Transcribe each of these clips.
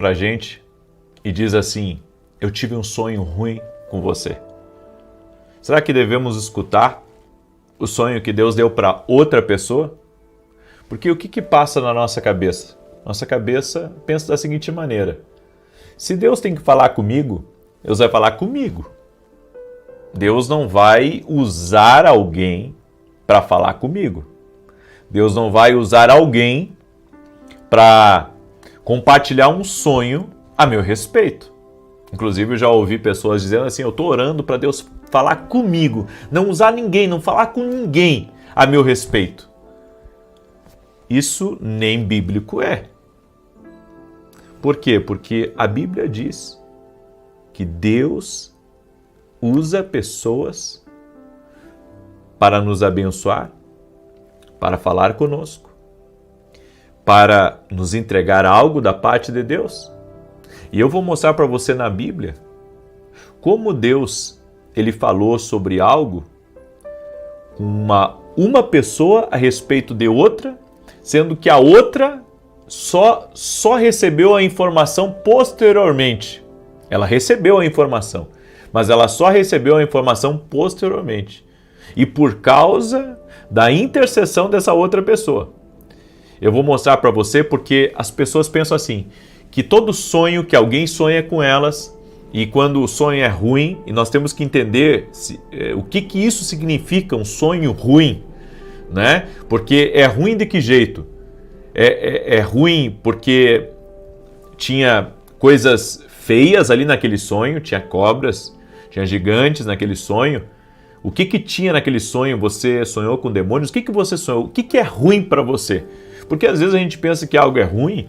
para a gente e diz assim: eu tive um sonho ruim com você. Será que devemos escutar o sonho que Deus deu para outra pessoa? Porque o que passa na nossa cabeça? Nossa cabeça pensa da seguinte maneira: se Deus tem que falar comigo, Deus vai falar comigo. Deus não vai usar alguém para falar comigo. Deus não vai usar alguém para compartilhar um sonho a meu respeito. Inclusive, eu já ouvi pessoas dizendo assim: eu estou orando para Deus falar comigo, não usar ninguém, não falar com ninguém a meu respeito. Isso nem bíblico é. Por quê? Porque a Bíblia diz que Deus usa pessoas para nos abençoar, para falar conosco, para nos entregar algo da parte de Deus. E eu vou mostrar para você na Bíblia como Deus ele falou sobre algo com uma pessoa a respeito de outra, sendo que a outra só recebeu a informação posteriormente. Ela recebeu a informação, mas ela só recebeu a informação posteriormente. E por causa da intercessão dessa outra pessoa. Eu vou mostrar para você porque as pessoas pensam assim, que todo sonho que alguém sonha com elas, e quando o sonho é ruim, e nós temos que entender o que isso significa, um sonho ruim, né? Porque é ruim de que jeito? É ruim porque tinha coisas feias ali naquele sonho, tinha cobras, tinha gigantes naquele sonho. O que tinha naquele sonho? Você sonhou com demônios? O que você sonhou? O que é ruim para você? Porque às vezes a gente pensa que algo é ruim,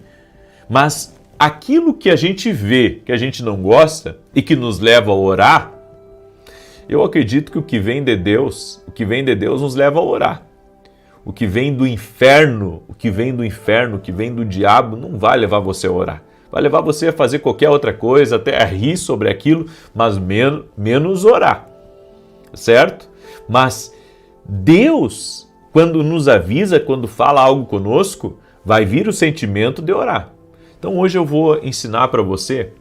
mas aquilo que a gente vê, que a gente não gosta e que nos leva a orar, eu acredito que o que vem de Deus nos leva a orar. O que vem do inferno, o que vem do diabo, não vai levar você a orar. Vai levar você a fazer qualquer outra coisa, até a rir sobre aquilo, mas menos orar. Certo? Mas Deus, quando nos avisa, quando fala algo conosco, vai vir o sentimento de orar. Então hoje eu vou ensinar para você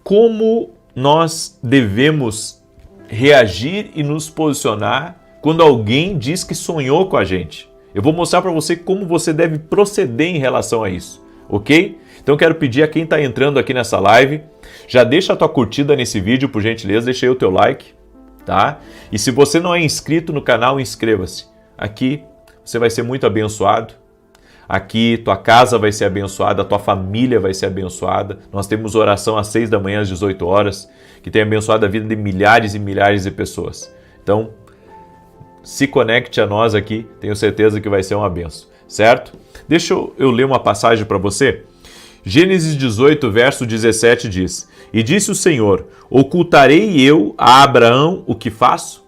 como nós devemos reagir e nos posicionar quando alguém diz que sonhou com a gente. Eu vou mostrar para você como você deve proceder em relação a isso, ok? Então eu quero pedir a quem está entrando aqui nessa live, já deixa a tua curtida nesse vídeo, por gentileza, deixa aí o teu like, tá? E se você não é inscrito no canal, inscreva-se. Aqui você vai ser muito abençoado. Aqui tua casa vai ser abençoada, a tua família vai ser abençoada. Nós temos oração às 6 da manhã, às 18 horas, que tem abençoado a vida de milhares e milhares de pessoas. Então, se conecte a nós aqui, tenho certeza que vai ser uma benção, certo? Deixa eu ler uma passagem para você. Gênesis 18, verso 17 diz: E disse o Senhor: Ocultarei eu a Abraão o que faço?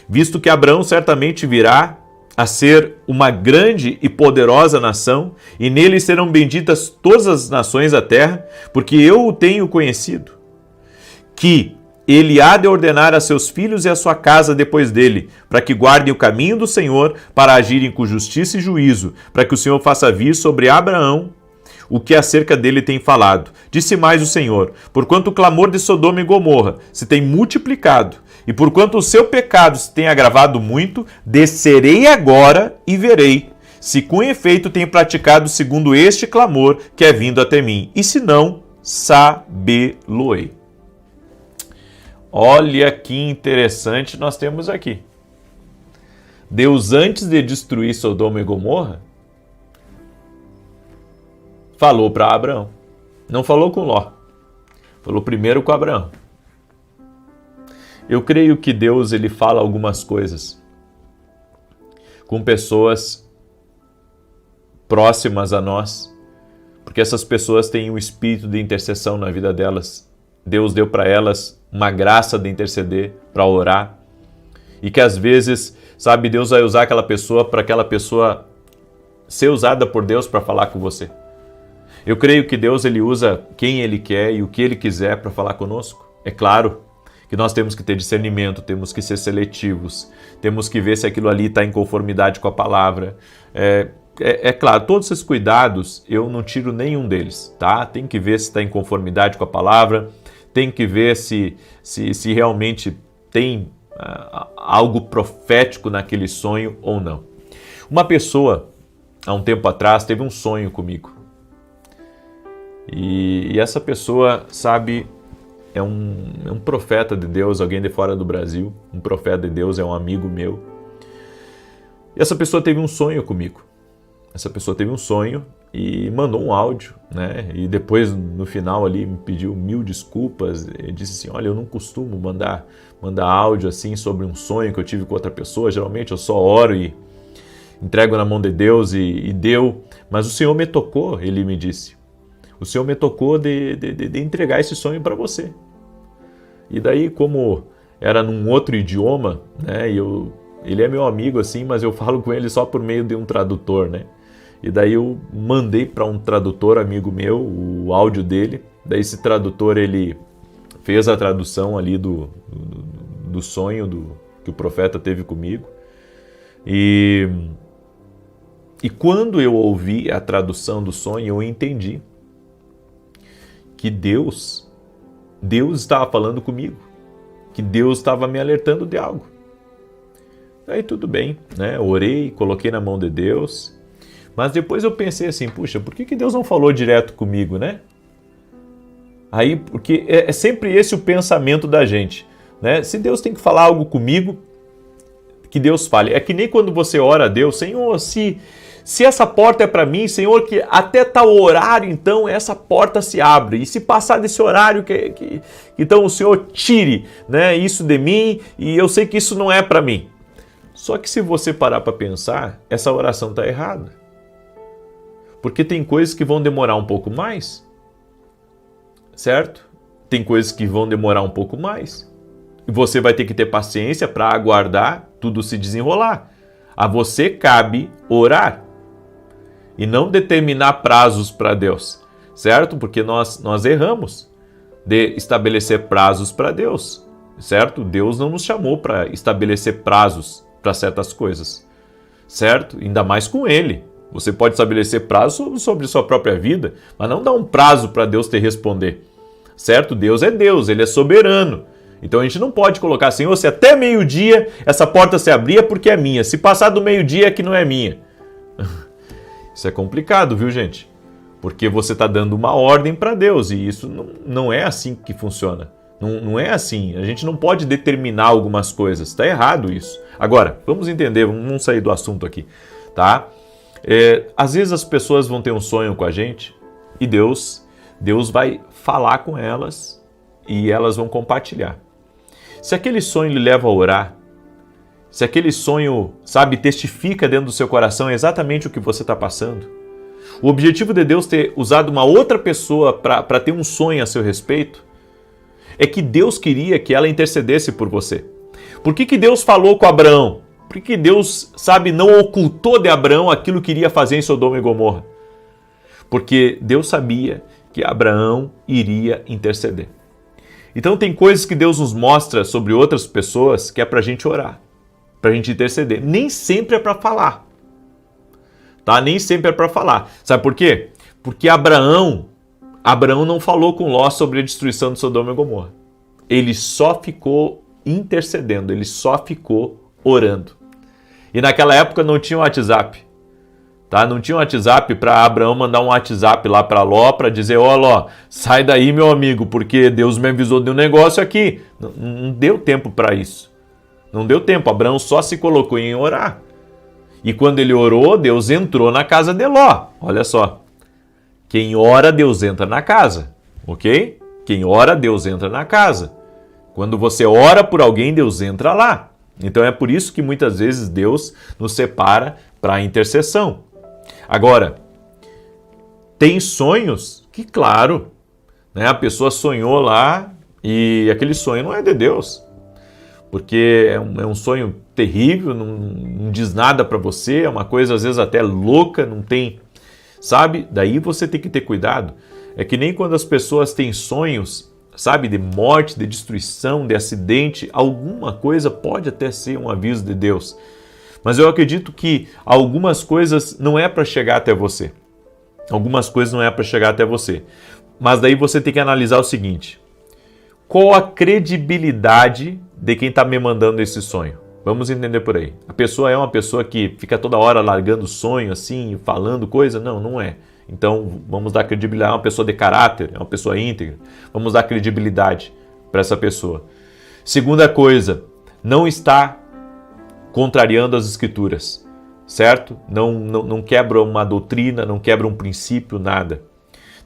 Visto que Abraão certamente virá a ser uma grande e poderosa nação, e nele serão benditas todas as nações da terra, porque eu o tenho conhecido, que ele há de ordenar a seus filhos e a sua casa depois dele, para que guardem o caminho do Senhor, para agirem com justiça e juízo, para que o Senhor faça vir sobre Abraão o que acerca dele tem falado. Disse mais o Senhor: porquanto o clamor de Sodoma e Gomorra se tem multiplicado, e porquanto o seu pecado se tem agravado muito, descerei agora e verei, se com efeito tem praticado segundo este clamor que é vindo até mim, e se não, sabê-lo-ei. Olha que interessante nós temos aqui. Deus, antes de destruir Sodoma e Gomorra, falou para Abraão. Não falou com Ló. Falou primeiro com Abraão. Eu creio que Deus ele fala algumas coisas com pessoas próximas a nós, porque essas pessoas têm um espírito de intercessão na vida delas. Deus deu para elas uma graça de interceder, para orar, e que às vezes, sabe, Deus vai usar aquela pessoa para aquela pessoa ser usada por Deus para falar com você. Eu creio que Deus ele usa quem Ele quer e o que Ele quiser para falar conosco. É claro que nós temos que ter discernimento, temos que ser seletivos, temos que ver se aquilo ali está em conformidade com a palavra. é claro, todos esses cuidados eu não tiro nenhum deles, tá? Tem que ver se está em conformidade com a palavra, tem que ver se realmente tem algo profético naquele sonho ou não. Uma pessoa, há um tempo atrás, teve um sonho comigo. E essa pessoa, sabe, é um profeta de Deus, alguém de fora do Brasil, um profeta de Deus, é um amigo meu. E essa pessoa teve um sonho comigo. Essa pessoa teve um sonho e mandou um áudio, né? E depois, no final ali, me pediu 1000 desculpas. Ele disse assim, olha, eu não costumo mandar áudio assim sobre um sonho que eu tive com outra pessoa. Geralmente eu só oro e entrego na mão de Deus e deu. Mas o Senhor me tocou, ele me disse. O Senhor me tocou de entregar esse sonho para você. E daí, como era num outro idioma, né? Ele é meu amigo assim, mas eu falo com ele só por meio de um tradutor, né? E daí eu mandei para um tradutor amigo meu o áudio dele. Daí esse tradutor, ele fez a tradução ali do sonho que o profeta teve comigo. E quando eu ouvi a tradução do sonho, eu entendi que Deus estava falando comigo, que Deus estava me alertando de algo. Aí tudo bem, né? Orei, coloquei na mão de Deus, mas depois eu pensei assim, puxa, por que Deus não falou direto comigo, né? Aí, porque é sempre esse o pensamento da gente, né? Se Deus tem que falar algo comigo, que Deus fale. É que nem quando você ora a Deus, Senhor, se essa porta é para mim, Senhor, que até tal horário, então, essa porta se abre. E se passar desse horário, então o Senhor tire, né, isso de mim, e eu sei que isso não é para mim. Só que se você parar para pensar, essa oração está errada. Porque tem coisas que vão demorar um pouco mais, certo? Tem coisas que vão demorar um pouco mais. E você vai ter que ter paciência para aguardar tudo se desenrolar. A você cabe orar e não determinar prazos para Deus, certo? Porque nós erramos de estabelecer prazos para Deus, certo? Deus não nos chamou para estabelecer prazos para certas coisas, certo? Ainda mais com Ele. Você pode estabelecer prazos sobre sua própria vida, mas não dá um prazo para Deus te responder, certo? Deus é Deus, Ele é soberano. Então a gente não pode colocar assim, se até meio-dia essa porta se abrir é porque é minha, se passar do meio-dia é que não é minha. Isso é complicado, viu, gente? Porque você está dando uma ordem para Deus e isso não é assim que funciona. Não é assim, a gente não pode determinar algumas coisas, está errado isso. Agora, vamos entender, vamos sair do assunto aqui, tá? Às vezes as pessoas vão ter um sonho com a gente e Deus vai falar com elas e elas vão compartilhar. Se aquele sonho lhe leva a orar, se aquele sonho, sabe, testifica dentro do seu coração exatamente o que você está passando, o objetivo de Deus ter usado uma outra pessoa para ter um sonho a seu respeito, é que Deus queria que ela intercedesse por você. Por que Deus falou com Abraão? Por que Deus, sabe, não ocultou de Abraão aquilo que iria fazer em Sodoma e Gomorra? Porque Deus sabia que Abraão iria interceder. Então tem coisas que Deus nos mostra sobre outras pessoas que é para a gente orar, para a gente interceder. Nem sempre é para falar, tá? Nem sempre é para falar. Sabe por quê? Porque Abraão não falou com Ló sobre a destruição de Sodoma e Gomorra. Ele só ficou intercedendo, ele só ficou orando. E naquela época não tinha WhatsApp, tá? Não tinha WhatsApp para Abraão mandar um WhatsApp lá para Ló para dizer, Ló, sai daí meu amigo, porque Deus me avisou de um negócio aqui. Não deu tempo para isso. Não deu tempo, Abraão só se colocou em orar. E quando ele orou, Deus entrou na casa de Ló. Olha só. Quem ora, Deus entra na casa, ok? Quem ora, Deus entra na casa. Quando você ora por alguém, Deus entra lá. Então é por isso que muitas vezes Deus nos separa para a intercessão. Agora, tem sonhos que, claro, né, a pessoa sonhou lá e aquele sonho não é de Deus. Porque é um sonho terrível, não diz nada para você, é uma coisa às vezes até louca, não tem... Sabe? Daí você tem que ter cuidado. É que nem quando as pessoas têm sonhos, sabe, de morte, de destruição, de acidente, alguma coisa pode até ser um aviso de Deus. Mas eu acredito que algumas coisas não é para chegar até você. Algumas coisas não é para chegar até você. Mas daí você tem que analisar o seguinte: qual a credibilidade de quem está me mandando esse sonho? Vamos entender por aí. A pessoa é uma pessoa que fica toda hora largando sonho assim, falando coisa? Não, não é. Então vamos dar credibilidade. É uma pessoa de caráter, é uma pessoa íntegra. Vamos dar credibilidade para essa pessoa. Segunda coisa, não está contrariando as escrituras, certo? Não quebra uma doutrina, não quebra um princípio, nada.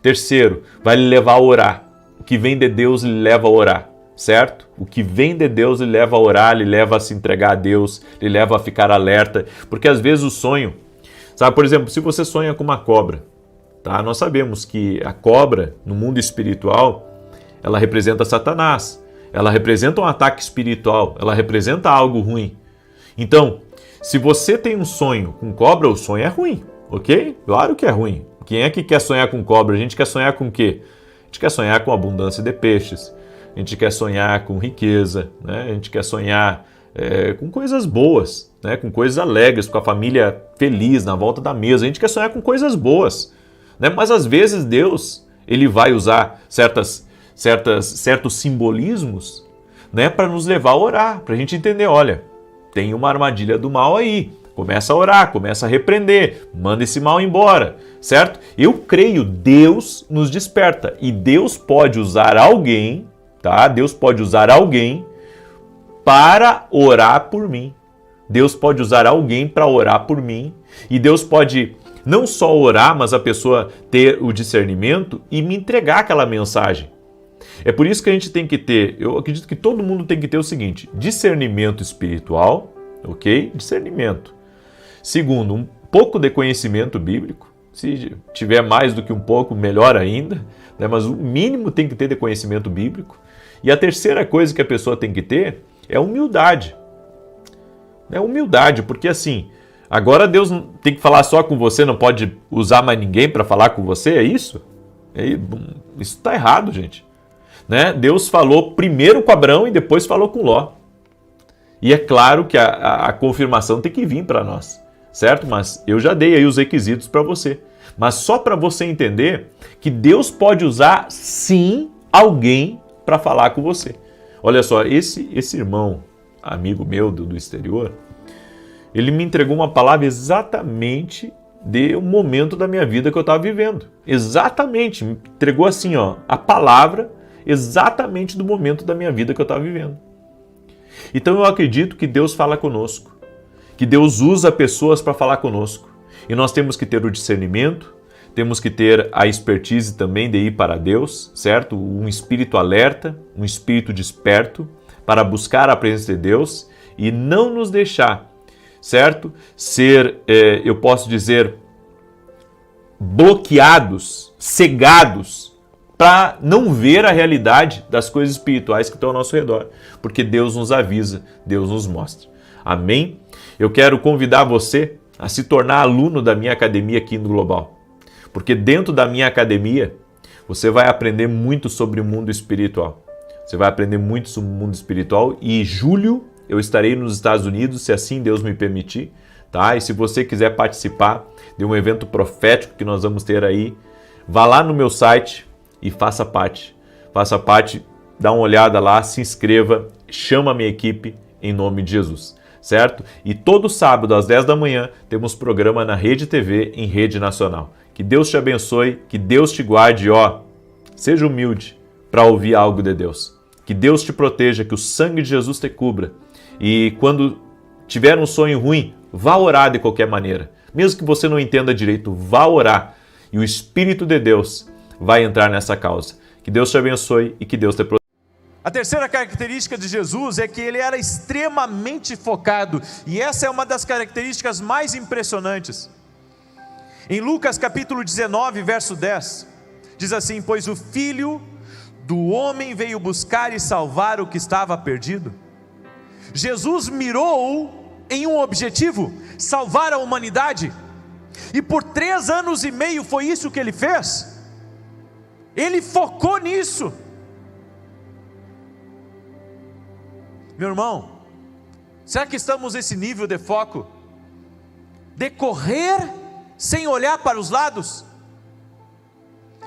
Terceiro, vai lhe levar a orar. O que vem de Deus lhe leva a orar, certo? O que vem de Deus lhe leva a orar, lhe leva a se entregar a Deus, lhe leva a ficar alerta, porque às vezes o sonho, sabe, por exemplo, se você sonha com uma cobra, tá? Nós sabemos que a cobra, no mundo espiritual, ela representa Satanás, ela representa um ataque espiritual, ela representa algo ruim. Então, se você tem um sonho com cobra, o sonho é ruim, ok? Claro que é ruim. Quem é que quer sonhar com cobra? A gente quer sonhar com o quê? A gente quer sonhar com abundância de peixes, a gente quer sonhar com riqueza, né? A gente quer sonhar com coisas boas, né? Com coisas alegres, com a família feliz na volta da mesa. A gente quer sonhar com coisas boas, né? Mas às vezes Deus ele vai usar certos simbolismos, né? Para nos levar a orar, para a gente entender, olha, tem uma armadilha do mal aí. Começa a orar, começa a repreender, manda esse mal embora, certo? Eu creio, Deus nos desperta e Deus pode usar alguém, tá? Deus pode usar alguém para orar por mim. Deus pode usar alguém para orar por mim e Deus pode não só orar, mas a pessoa ter o discernimento e me entregar aquela mensagem. É por isso que a gente tem que ter, eu acredito que todo mundo tem que ter o seguinte: discernimento espiritual, ok? Discernimento. Segundo, um pouco de conhecimento bíblico. Se tiver mais do que um pouco, melhor ainda, né? Mas o mínimo tem que ter de conhecimento bíblico. E a terceira coisa que a pessoa tem que ter é humildade. É humildade, porque assim, agora Deus tem que falar só com você, não pode usar mais ninguém para falar com você, é isso? Isso está errado, gente. Né? Deus falou primeiro com Abraão e depois falou com Ló. E é claro que a confirmação tem que vir para nós, certo? Mas eu já dei aí os requisitos para você. Mas só para você entender que Deus pode usar, sim, alguém para falar com você. Olha só, esse irmão, amigo meu do exterior, ele me entregou uma palavra exatamente do momento da minha vida que eu estava vivendo. Exatamente, me entregou assim, ó, a palavra exatamente do momento da minha vida que eu estava vivendo. Então eu acredito que Deus fala conosco, que Deus usa pessoas para falar conosco. E nós temos que ter o discernimento, temos que ter a expertise também de ir para Deus, certo? Um espírito alerta, um espírito desperto para buscar a presença de Deus e não nos deixar, certo? Ser, eu posso dizer, bloqueados, cegados, para não ver a realidade das coisas espirituais que estão ao nosso redor, porque Deus nos avisa, Deus nos mostra. Amém? Eu quero convidar você a se tornar aluno da minha academia aqui no Global, porque dentro da minha academia você vai aprender muito sobre o mundo espiritual. Você vai aprender muito sobre o mundo espiritual e em julho eu estarei nos Estados Unidos, se assim Deus me permitir, tá? E se você quiser participar de um evento profético que nós vamos ter aí, vá lá no meu site e faça parte. Faça parte, dá uma olhada lá, se inscreva, chama a minha equipe em nome de Jesus, certo? E todo sábado às 10 da manhã temos programa na Rede TV em rede nacional. Que Deus te abençoe, que Deus te guarde, ó, seja humilde para ouvir algo de Deus. Que Deus te proteja, que o sangue de Jesus te cubra. E quando tiver um sonho ruim, vá orar de qualquer maneira. Mesmo que você não entenda direito, vá orar. E o Espírito de Deus vai entrar nessa causa. Que Deus te abençoe e que Deus te proteja. A terceira característica de Jesus é que ele era extremamente focado. E essa é uma das características mais impressionantes. Em Lucas capítulo 19, verso 10, diz assim: pois o Filho do Homem veio buscar e salvar o que estava perdido. Jesus mirou em um objetivo: salvar a humanidade. E por 3 anos e meio foi isso que ele fez. Ele focou nisso. Meu irmão, será que estamos nesse nível de foco decorrer sem olhar para os lados.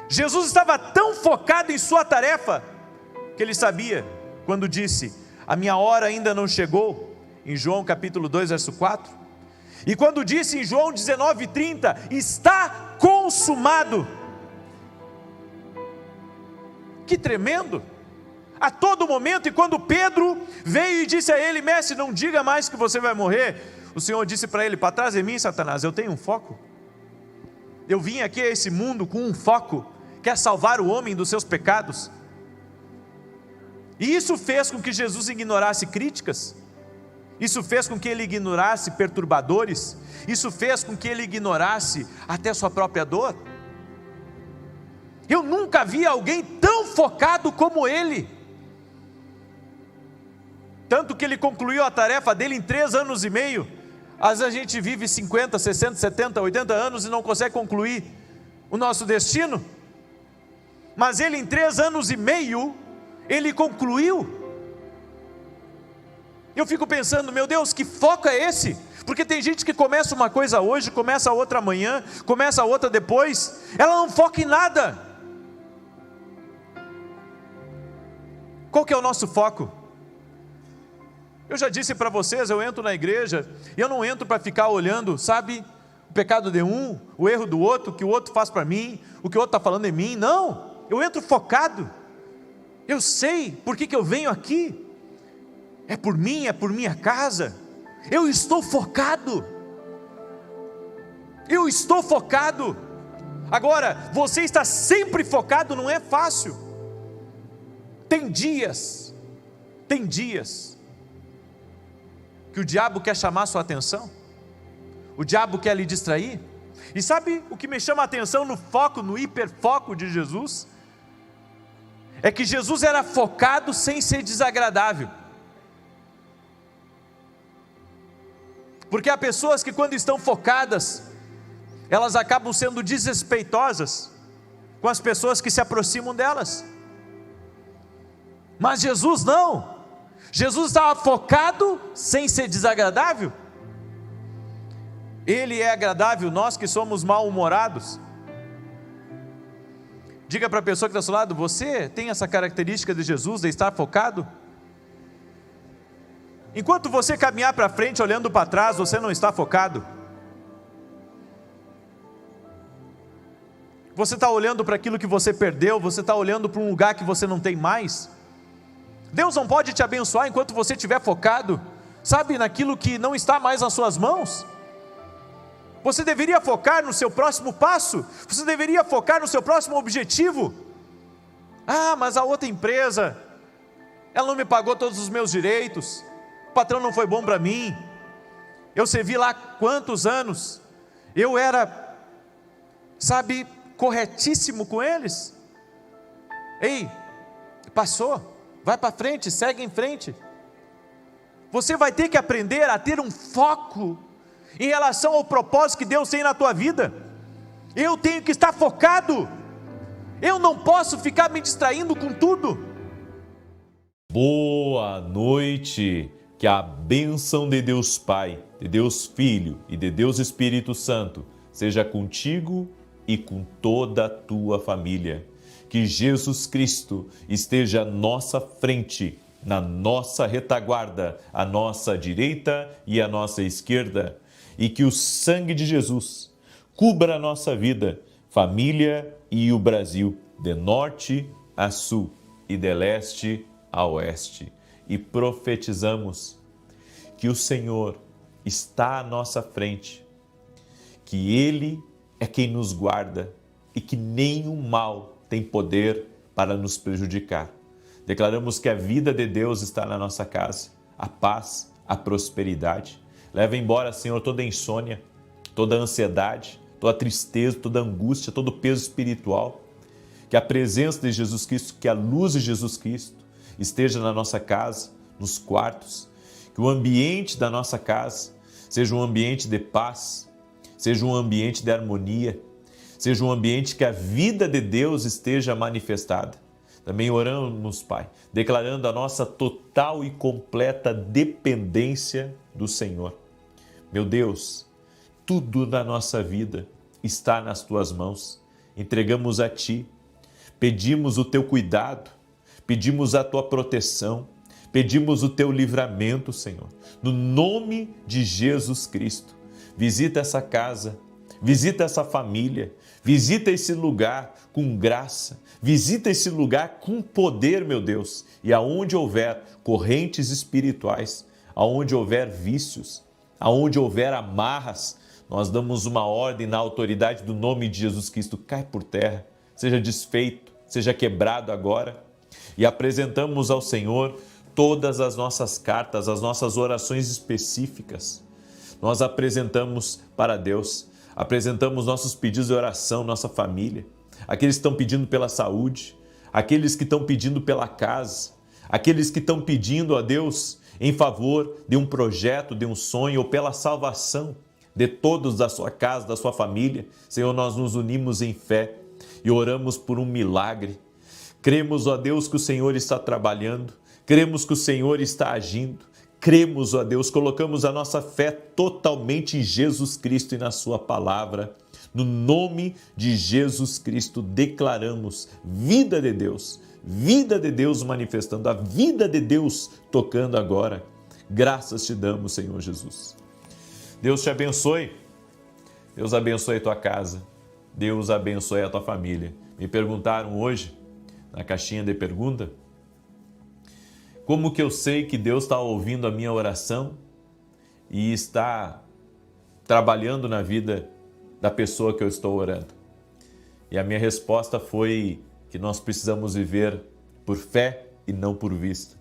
Jesus estava tão focado em sua tarefa, que ele sabia, quando disse, a minha hora ainda não chegou, em João capítulo 2, verso 4, e quando disse em João 19:30, está consumado. Que tremendo! A todo momento, e quando Pedro veio e disse a ele, mestre, não diga mais que você vai morrer, o Senhor disse para ele, para trás de mim, Satanás, eu tenho um foco. Eu vim aqui a esse mundo com um foco, que é salvar o homem dos seus pecados. E isso fez com que Jesus ignorasse críticas, isso fez com que ele ignorasse perturbadores, isso fez com que ele ignorasse até sua própria dor. Eu nunca vi alguém tão focado como ele. Tanto que ele concluiu a tarefa dele em 3 anos e meio. Às vezes a gente vive 50, 60, 70, 80 anos e não consegue concluir o nosso destino. Mas ele em 3 anos e meio, ele concluiu. Eu fico pensando, meu Deus, que foco é esse? Porque tem gente que começa uma coisa hoje, começa outra amanhã, começa outra depois, ela não foca em nada. Qual que é o nosso foco? Eu já disse para vocês, eu entro na igreja, e eu não entro para ficar olhando, sabe, o pecado de um, o erro do outro, o que o outro faz para mim, o que o outro está falando de mim, não, eu entro focado, eu sei por que eu venho aqui, é por mim, é por minha casa, eu estou focado, agora, você está sempre focado, não é fácil, tem dias, que o diabo quer chamar sua atenção, o diabo quer lhe distrair, e sabe o que me chama a atenção no foco, no hiperfoco de Jesus? É que Jesus era focado sem ser desagradável, porque há pessoas que quando estão focadas, elas acabam sendo desrespeitosas com as pessoas que se aproximam delas, mas Jesus não, Jesus estava focado sem ser desagradável, Ele é agradável, nós que somos mal-humorados. Diga para a pessoa que está ao seu lado, você tem essa característica de Jesus, de estar focado? Enquanto você caminhar para frente olhando para trás, você não está focado. Você está olhando para aquilo que você perdeu, você está olhando para um lugar que você não tem mais. Deus não pode te abençoar enquanto você estiver focado, sabe, naquilo que não está mais nas suas mãos. Você deveria focar no seu próximo passo, você deveria focar no seu próximo objetivo. Ah, mas a outra empresa, ela não me pagou todos os meus direitos, o patrão não foi bom para mim, eu servi lá quantos anos, eu era, sabe, corretíssimo com eles. Ei, passou. Vai para frente, segue em frente. Você vai ter que aprender a ter um foco em relação ao propósito que Deus tem na tua vida. Eu tenho que estar focado. Eu não posso ficar me distraindo com tudo. Boa noite. Que a bênção de Deus Pai, de Deus Filho e de Deus Espírito Santo seja contigo e com toda a tua família. Que Jesus Cristo esteja à nossa frente, na nossa retaguarda, à nossa direita e à nossa esquerda, e que o sangue de Jesus cubra a nossa vida, família e o Brasil, de norte a sul e de leste a oeste. E profetizamos que o Senhor está à nossa frente, que Ele é quem nos guarda e que nenhum mal tem poder para nos prejudicar. Declaramos que a vida de Deus está na nossa casa, a paz, a prosperidade. Leva embora, Senhor, toda insônia, toda ansiedade, toda tristeza, toda angústia, todo peso espiritual. Que a presença de Jesus Cristo, que a luz de Jesus Cristo esteja na nossa casa, nos quartos. Que o ambiente da nossa casa seja um ambiente de paz, seja um ambiente de harmonia, seja um ambiente que a vida de Deus esteja manifestada. Também oramos, Pai, declarando a nossa total e completa dependência do Senhor. Meu Deus, tudo na nossa vida está nas tuas mãos. Entregamos a ti, pedimos o teu cuidado, pedimos a tua proteção, pedimos o teu livramento, Senhor. No nome de Jesus Cristo, visita essa casa, visita essa família, visita esse lugar com graça, visita esse lugar com poder, meu Deus. E aonde houver correntes espirituais, aonde houver vícios, aonde houver amarras, nós damos uma ordem na autoridade do nome de Jesus Cristo, cai por terra, seja desfeito, seja quebrado agora. E apresentamos ao Senhor todas as nossas cartas, as nossas orações específicas. Nós apresentamos para Deus, apresentamos nossos pedidos de oração, nossa família, aqueles que estão pedindo pela saúde, aqueles que estão pedindo pela casa, aqueles que estão pedindo a Deus em favor de um projeto, de um sonho ou pela salvação de todos da sua casa, da sua família. Senhor, nós nos unimos em fé e oramos por um milagre. Cremos, ó Deus, que o Senhor está trabalhando, cremos que o Senhor está agindo, cremos, ó Deus, colocamos a nossa fé totalmente em Jesus Cristo e na sua palavra. No nome de Jesus Cristo, declaramos vida de Deus manifestando, a vida de Deus tocando agora. Graças te damos, Senhor Jesus. Deus te abençoe, Deus abençoe a tua casa, Deus abençoe a tua família. Me perguntaram hoje, na caixinha de pergunta, como que eu sei que Deus está ouvindo a minha oração e está trabalhando na vida da pessoa que eu estou orando? E a minha resposta foi que nós precisamos viver por fé e não por vista.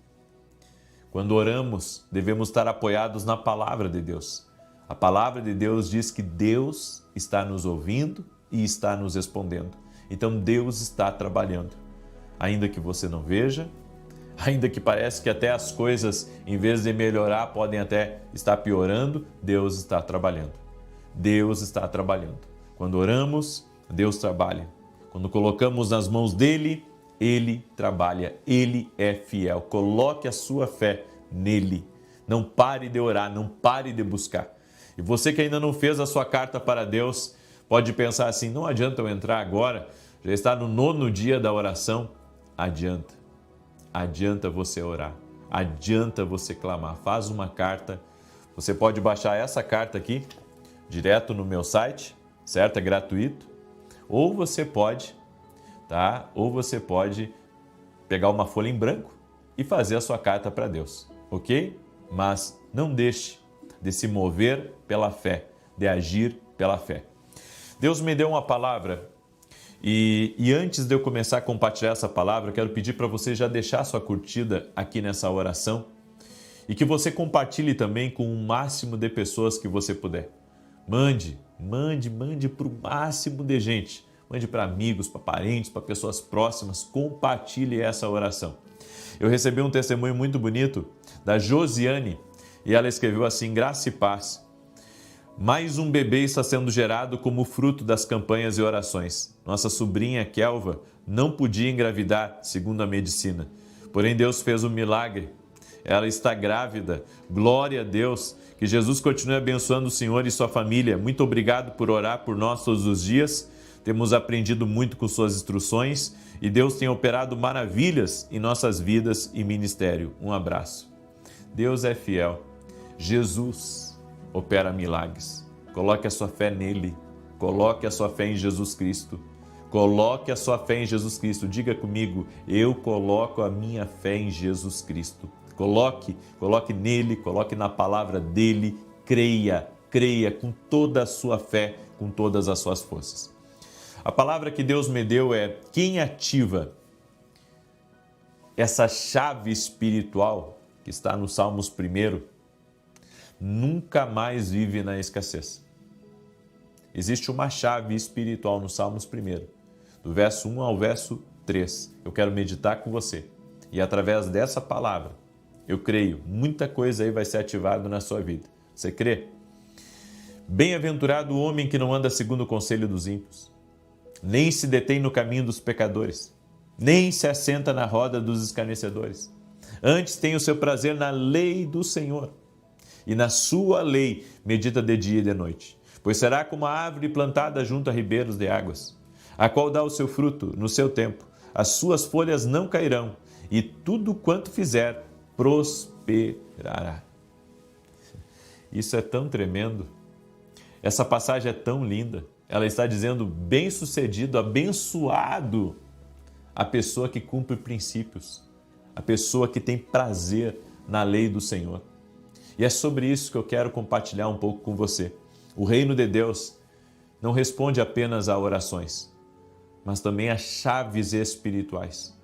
Quando oramos, devemos estar apoiados na palavra de Deus. A palavra de Deus diz que Deus está nos ouvindo e está nos respondendo. Então Deus está trabalhando. Ainda que você não veja, ainda que pareça que até as coisas, em vez de melhorar, podem até estar piorando, Deus está trabalhando. Deus está trabalhando. Quando oramos, Deus trabalha. Quando colocamos nas mãos dele, ele trabalha. Ele é fiel. Coloque a sua fé nele. Não pare de orar, não pare de buscar. E você que ainda não fez a sua carta para Deus, pode pensar assim, não adianta eu entrar agora, já está no 9º dia da oração. Adianta. Adianta você orar. Adianta você clamar. Faz uma carta. Você pode baixar essa carta aqui, direto no meu site, certo? É gratuito. Ou você pode, tá? Ou você pode pegar uma folha em branco e fazer a sua carta para Deus, ok? Mas não deixe de se mover pela fé, de agir pela fé. Deus me deu uma palavra e antes de eu começar a compartilhar essa palavra, eu quero pedir para você já deixar sua curtida aqui nessa oração e que você compartilhe também com o máximo de pessoas que você puder. Mande para o máximo de gente. Mande para amigos, para parentes, para pessoas próximas. Compartilhe essa oração. Eu recebi um testemunho muito bonito da Josiane e ela escreveu assim: graça e paz. Mais um bebê está sendo gerado como fruto das campanhas e orações. Nossa sobrinha Kelva não podia engravidar, segundo a medicina. Porém, Deus fez um milagre. Ela está grávida. Glória a Deus. Que Jesus continue abençoando o Senhor e sua família. Muito obrigado por orar por nós todos os dias. Temos aprendido muito com suas instruções e Deus tem operado maravilhas em nossas vidas e ministério. Um abraço. Deus é fiel. Jesus opera milagres. Coloque a sua fé nele. Coloque a sua fé em Jesus Cristo. Coloque a sua fé em Jesus Cristo. Diga comigo, eu coloco a minha fé em Jesus Cristo. Coloque nele, coloque na palavra dele. Creia com toda a sua fé, com todas as suas forças. A palavra que Deus me deu é: quem ativa essa chave espiritual que está no Salmos 1, nunca mais vive na escassez. Existe uma chave espiritual no Salmos 1, do verso 1 ao verso 3. Eu quero meditar com você. E através dessa palavra, eu creio, muita coisa aí vai ser ativada na sua vida. Você crê? Bem-aventurado o homem que não anda segundo o conselho dos ímpios, nem se detém no caminho dos pecadores, nem se assenta na roda dos escarnecedores. Antes tem o seu prazer na lei do Senhor, e na sua lei medita de dia e de noite. pois será como a árvore plantada junto a ribeiros de águas, a qual dá o seu fruto no seu tempo, as suas folhas não cairão, e tudo quanto fizer prosperará. Isso é tão tremendo. Essa passagem é tão linda. Ela está dizendo bem-sucedido, abençoado a pessoa que cumpre princípios, a pessoa que tem prazer na lei do Senhor. E é sobre isso que eu quero compartilhar um pouco com você. O reino de Deus não responde apenas a orações, mas também a chaves espirituais.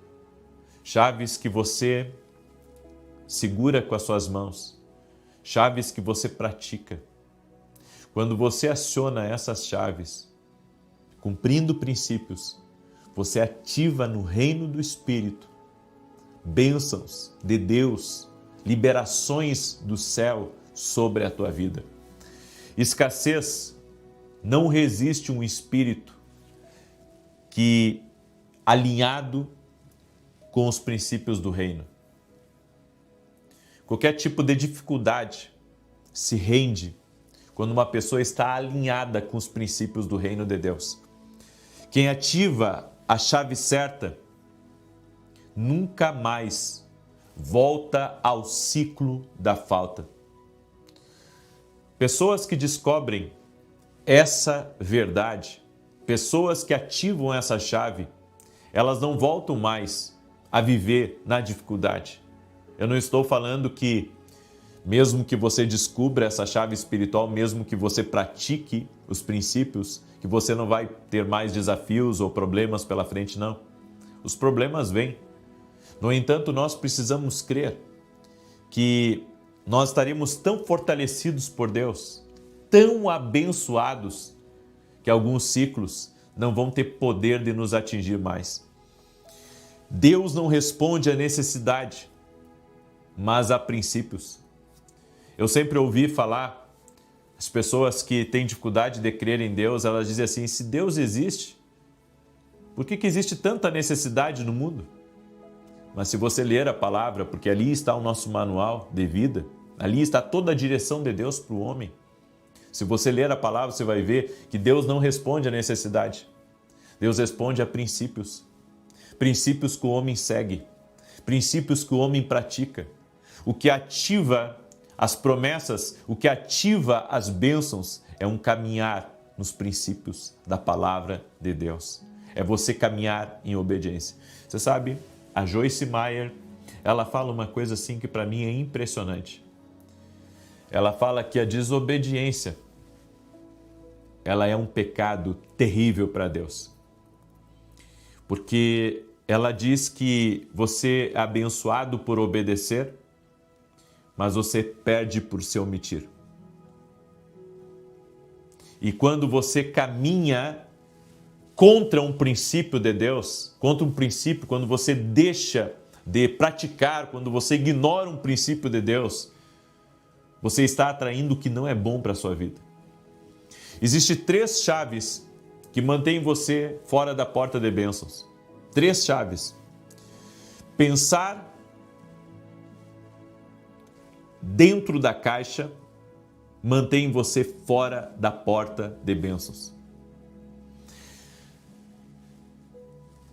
Chaves que você segura com as suas mãos, chaves que você pratica. Quando você aciona essas chaves, cumprindo princípios, você ativa no reino do Espírito bênçãos de Deus, liberações do céu sobre a tua vida. Escassez não resiste um espírito que alinhado com os princípios do reino. Qualquer tipo de dificuldade se rende quando uma pessoa está alinhada com os princípios do reino de Deus. Quem ativa a chave certa nunca mais volta ao ciclo da falta. Pessoas que descobrem essa verdade, pessoas que ativam essa chave, elas não voltam mais a viver na dificuldade. Eu não estou falando que, mesmo que você descubra essa chave espiritual, mesmo que você pratique os princípios, que você não vai ter mais desafios ou problemas pela frente, não. Os problemas vêm. No entanto, nós precisamos crer que nós estaremos tão fortalecidos por Deus, tão abençoados, que alguns ciclos não vão ter poder de nos atingir mais. Deus não responde à necessidade, mas a princípios. Eu sempre ouvi falar, as pessoas que têm dificuldade de crer em Deus, elas dizem assim, se Deus existe, por que existe tanta necessidade no mundo? Mas se você ler a palavra, porque ali está o nosso manual de vida, ali está toda a direção de Deus para o homem. Se você ler a palavra, você vai ver que Deus não responde à necessidade. Deus responde a princípios. Princípios que o homem segue. Princípios que o homem pratica. O que ativa as promessas, o que ativa as bênçãos é um caminhar nos princípios da palavra de Deus. É você caminhar em obediência. Você sabe, a Joyce Meyer, ela fala uma coisa assim que para mim é impressionante. Ela fala que a desobediência, ela é um pecado terrível para Deus. Porque ela diz que você é abençoado por obedecer, mas você perde por se omitir. E quando você caminha contra um princípio de Deus, contra um princípio, quando você deixa de praticar, quando você ignora um princípio de Deus, você está atraindo o que não é bom para a sua vida. Existem 3 chaves que mantêm você fora da porta de bênçãos. 3 chaves. Pensar dentro da caixa mantém você fora da porta de bênçãos.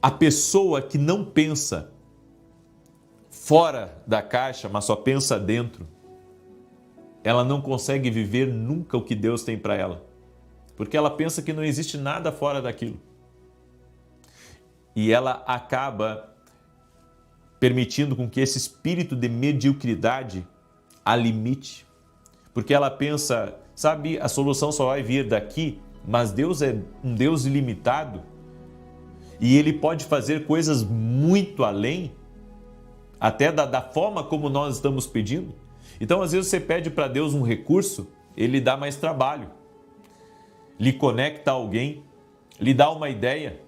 A pessoa que não pensa fora da caixa, mas só pensa dentro, ela não consegue viver nunca o que Deus tem para ela. Porque ela pensa que não existe nada fora daquilo. E ela acaba permitindo com que esse espírito de mediocridade a limite. Porque ela pensa, sabe, a solução só vai vir daqui, mas Deus é um Deus ilimitado. E Ele pode fazer coisas muito além, até da forma como nós estamos pedindo. Então, às vezes, você pede para Deus um recurso, Ele dá mais trabalho. Lhe conecta a alguém, lhe dá uma ideia.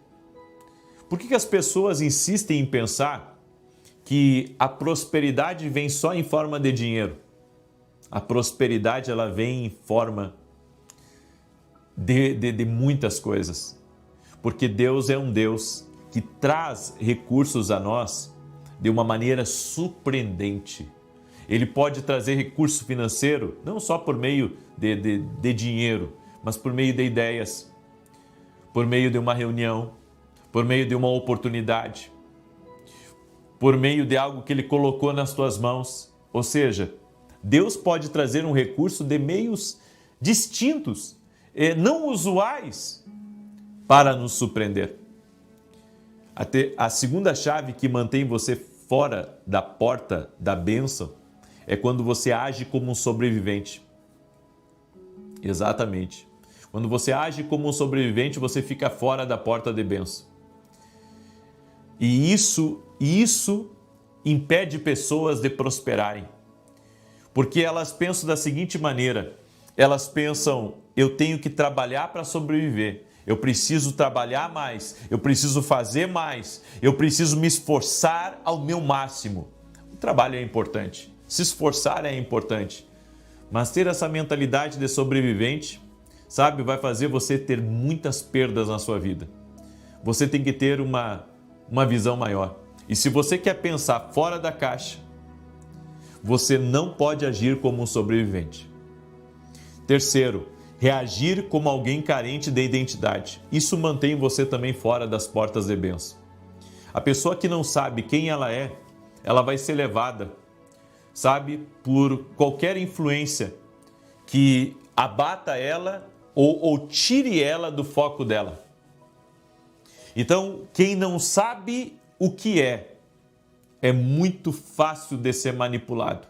Por que as pessoas insistem em pensar que a prosperidade vem só em forma de dinheiro? A prosperidade, ela vem em forma de muitas coisas. Porque Deus é um Deus que traz recursos a nós de uma maneira surpreendente. Ele pode trazer recurso financeiro, não só por meio de dinheiro, mas por meio de ideias, por meio de uma reunião, por meio de uma oportunidade, por meio de algo que Ele colocou nas tuas mãos. Ou seja, Deus pode trazer um recurso de meios distintos, não usuais, para nos surpreender. A segunda chave que mantém você fora da porta da bênção é quando você age como um sobrevivente. Exatamente. Quando você age como um sobrevivente, você fica fora da porta de bênção. E isso impede pessoas de prosperarem. Porque elas pensam da seguinte maneira: elas pensam, eu tenho que trabalhar para sobreviver, eu preciso trabalhar mais, eu preciso fazer mais, eu preciso me esforçar ao meu máximo. O trabalho é importante, se esforçar é importante, mas ter essa mentalidade de sobrevivente, sabe, vai fazer você ter muitas perdas na sua vida. Você tem que ter uma visão maior. E se você quer pensar fora da caixa, você não pode agir como um sobrevivente. Terceiro, reagir como alguém carente de identidade. Isso mantém você também fora das portas de bênção. A pessoa que não sabe quem ela é, ela vai ser levada, sabe, por qualquer influência que abata ela ou tire ela do foco dela. Então, quem não sabe o que é muito fácil de ser manipulado.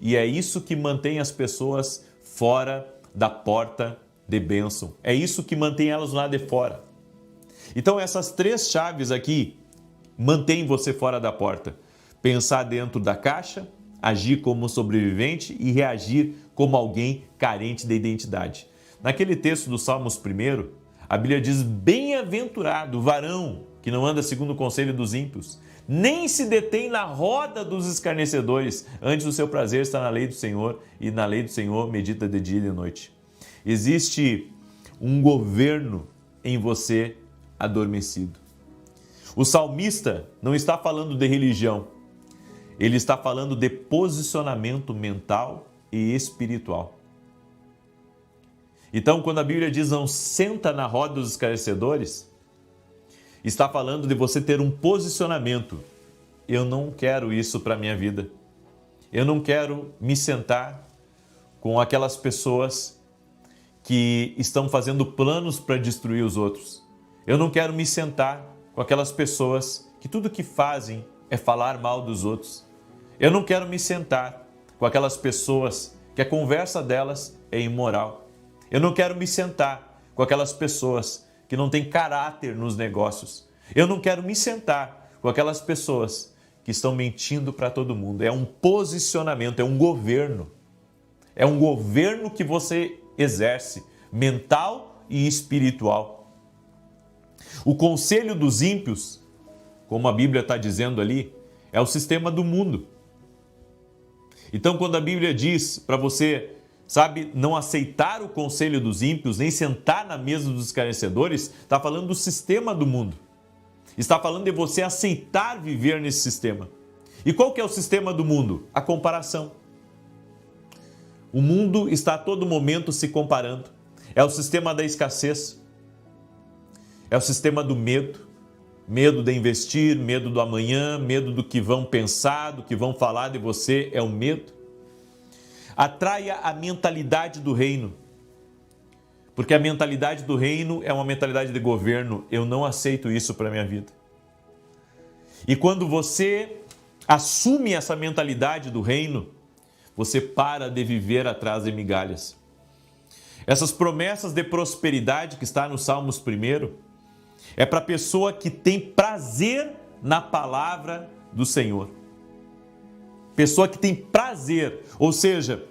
E é isso que mantém as pessoas fora da porta de bênção. É isso que mantém elas lá de fora. Então essas três chaves aqui mantêm você fora da porta. Pensar dentro da caixa, agir como sobrevivente e reagir como alguém carente de identidade. Naquele texto do Salmos 1, a Bíblia diz: bem-aventurado o varão que não anda segundo o conselho dos ímpios, nem se detém na roda dos escarnecedores, antes o seu prazer está na lei do Senhor, e na lei do Senhor medita de dia e de noite. Existe um governo em você adormecido. O salmista não está falando de religião, ele está falando de posicionamento mental e espiritual. Então, quando a Bíblia diz não senta na roda dos escarnecedores, está falando de você ter um posicionamento. Eu não quero isso para a minha vida. Eu não quero me sentar com aquelas pessoas que estão fazendo planos para destruir os outros. Eu não quero me sentar com aquelas pessoas que tudo que fazem é falar mal dos outros. Eu não quero me sentar com aquelas pessoas que a conversa delas é imoral. Eu não quero me sentar com aquelas pessoas que não têm caráter nos negócios. Eu não quero me sentar com aquelas pessoas que estão mentindo para todo mundo. É um posicionamento, é um governo. É um governo que você exerce, mental e espiritual. O conselho dos ímpios, como a Bíblia está dizendo ali, é o sistema do mundo. Então, quando a Bíblia diz para você, sabe, não aceitar o conselho dos ímpios, nem sentar na mesa dos escarnecedores, está falando do sistema do mundo. Está falando de você aceitar viver nesse sistema. E qual que é o sistema do mundo? A comparação. O mundo está a todo momento se comparando. É o sistema da escassez. É o sistema do medo. Medo de investir, medo do amanhã, medo do que vão pensar, do que vão falar de você, é o medo. Atraia a mentalidade do reino. Porque a mentalidade do reino é uma mentalidade de governo. Eu não aceito isso para a minha vida. E quando você assume essa mentalidade do reino, você para de viver atrás de migalhas. Essas promessas de prosperidade que está no Salmos 1 é para a pessoa que tem prazer na palavra do Senhor. Pessoa que tem prazer, ou seja,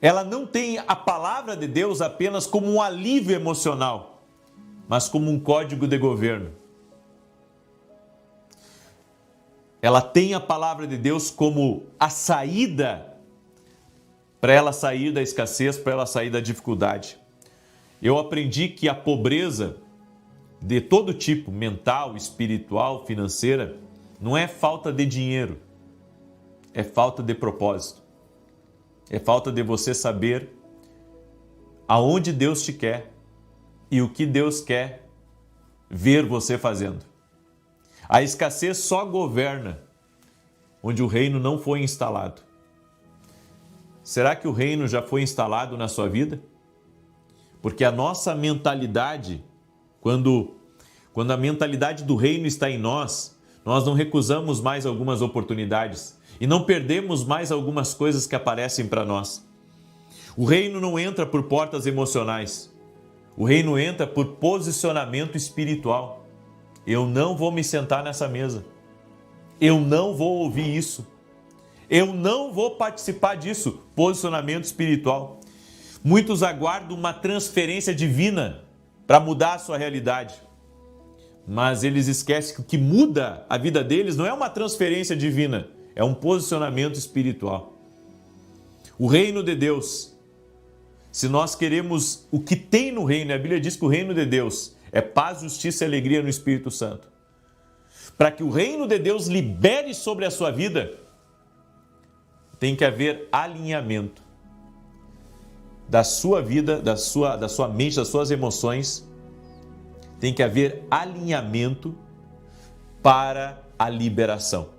ela não tem a palavra de Deus apenas como um alívio emocional, mas como um código de governo. Ela tem a palavra de Deus como a saída para ela sair da escassez, para ela sair da dificuldade. Eu aprendi que a pobreza de todo tipo, mental, espiritual, financeira, não é falta de dinheiro, é falta de propósito. É falta de você saber aonde Deus te quer e o que Deus quer ver você fazendo. A escassez só governa onde o reino não foi instalado. Será que o reino já foi instalado na sua vida? Porque a nossa mentalidade, quando a mentalidade do reino está em nós, nós não recusamos mais algumas oportunidades e não perdemos mais algumas coisas que aparecem para nós. O reino não entra por portas emocionais. O reino entra por posicionamento espiritual. Eu não vou me sentar nessa mesa. Eu não vou ouvir isso. Eu não vou participar disso. Posicionamento espiritual. Muitos aguardam uma transferência divina para mudar a sua realidade. Mas eles esquecem que o que muda a vida deles não é uma transferência divina, é um posicionamento espiritual. O reino de Deus, se nós queremos o que tem no reino, a Bíblia diz que o reino de Deus é paz, justiça e alegria no Espírito Santo. Para que o reino de Deus libere sobre a sua vida, tem que haver alinhamento da sua vida, da sua mente, das suas emoções. Tem que haver alinhamento para a liberação.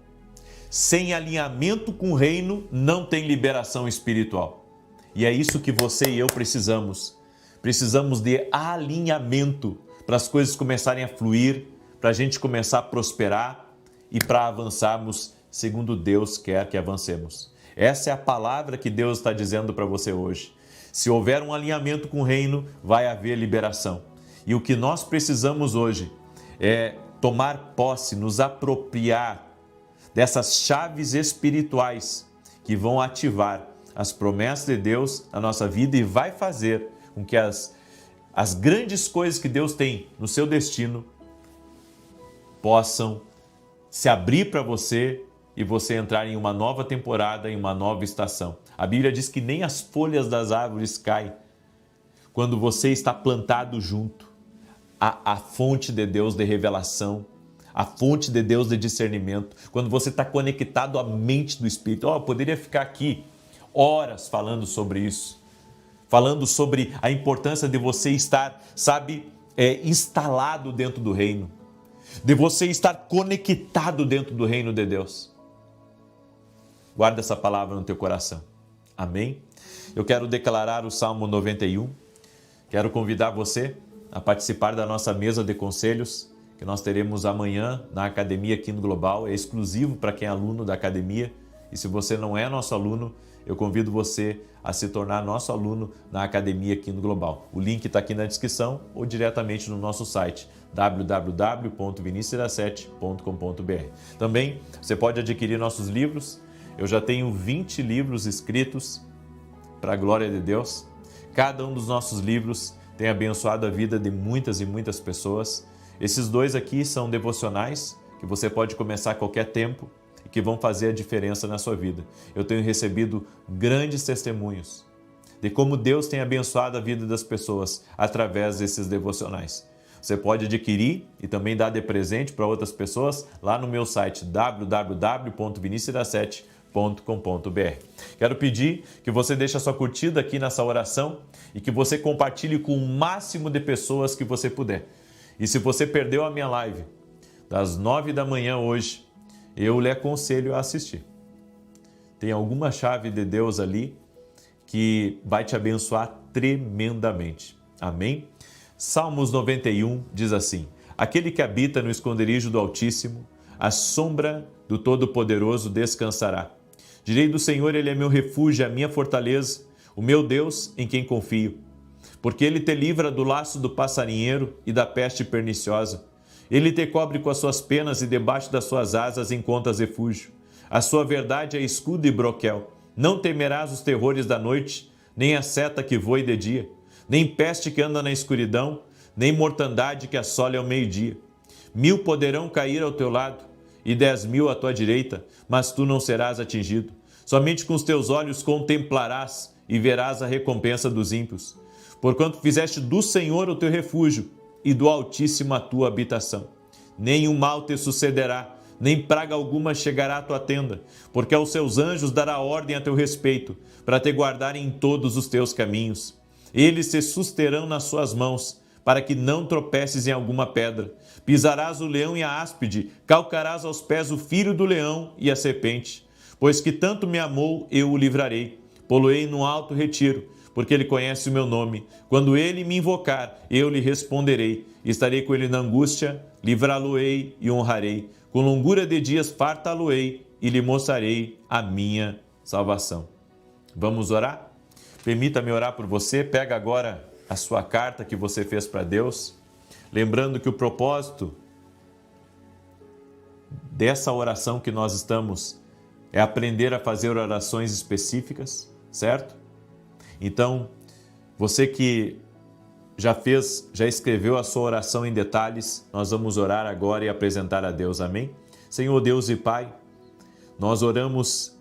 Sem alinhamento com o reino, não tem liberação espiritual. E é isso que você e eu precisamos. Precisamos de alinhamento para as coisas começarem a fluir, para a gente começar a prosperar e para avançarmos segundo Deus quer que avancemos. Essa é a palavra que Deus está dizendo para você hoje. Se houver um alinhamento com o reino, vai haver liberação. E o que nós precisamos hoje é tomar posse, nos apropriar dessas chaves espirituais que vão ativar as promessas de Deus na nossa vida e vai fazer com que as grandes coisas que Deus tem no seu destino possam se abrir para você e você entrar em uma nova temporada, em uma nova estação. A Bíblia diz que nem as folhas das árvores caem quando você está plantado junto à fonte de Deus de revelação, a fonte de Deus de discernimento, quando você está conectado à mente do Espírito. Eu poderia ficar aqui horas falando sobre isso, falando sobre a importância de você estar, instalado dentro do reino, de você estar conectado dentro do reino de Deus. Guarda essa palavra no teu coração. Amém? Eu quero declarar o Salmo 91. Quero convidar você a participar da nossa mesa de conselhos, que nós teremos amanhã na Academia Quino Global. É exclusivo para quem é aluno da Academia. E se você não é nosso aluno, eu convido você a se tornar nosso aluno na Academia Quino Global. O link está aqui na descrição ou diretamente no nosso site www.vinicius17.com.br. Também você pode adquirir nossos livros. Eu já tenho 20 livros escritos para a glória de Deus. Cada um dos nossos livros tem abençoado a vida de muitas e muitas pessoas. Esses 2 aqui são devocionais, que você pode começar a qualquer tempo e que vão fazer a diferença na sua vida. Eu tenho recebido grandes testemunhos de como Deus tem abençoado a vida das pessoas através desses devocionais. Você pode adquirir e também dar de presente para outras pessoas lá no meu site www.vinicius17.com.br. Quero pedir que você deixe a sua curtida aqui nessa oração e que você compartilhe com o máximo de pessoas que você puder. E se você perdeu a minha live das 9 da manhã hoje, eu lhe aconselho a assistir. Tem alguma chave de Deus ali que vai te abençoar tremendamente. Amém? Salmos 91 diz assim: aquele que habita no esconderijo do Altíssimo, à sombra do Todo-Poderoso descansará. Direi do Senhor, Ele é meu refúgio, a minha fortaleza, o meu Deus em quem confio. Porque Ele te livra do laço do passarinheiro e da peste perniciosa. Ele te cobre com as suas penas e debaixo das suas asas encontras refúgio. A sua verdade é escudo e broquel. Não temerás os terrores da noite, nem a seta que voe de dia, nem peste que anda na escuridão, nem mortandade que assole ao meio-dia. 1000 poderão cair ao teu lado e 10.000 à tua direita, mas tu não serás atingido. Somente com os teus olhos contemplarás e verás a recompensa dos ímpios. Porquanto fizeste do Senhor o teu refúgio e do Altíssimo a tua habitação. Nenhum mal te sucederá, nem praga alguma chegará à tua tenda, porque aos seus anjos dará ordem a teu respeito, para te guardarem em todos os teus caminhos. Eles se susterão nas suas mãos, para que não tropeces em alguma pedra. Pisarás o leão e a áspide, calcarás aos pés o filho do leão e a serpente. Pois que tanto me amou, eu o livrarei. Pô-lo-ei num alto retiro, porque ele conhece o meu nome. Quando ele me invocar, eu lhe responderei. Estarei com ele na angústia, livrá-lo-ei e honrarei. Com longura de dias fartá-lo-ei e lhe mostrarei a minha salvação. Vamos orar? Permita-me orar por você. Pega agora a sua carta que você fez para Deus. Lembrando que o propósito dessa oração que nós estamos é aprender a fazer orações específicas, certo? Então, você que já escreveu a sua oração em detalhes, nós vamos orar agora e apresentar a Deus, amém? Senhor Deus e Pai, nós oramos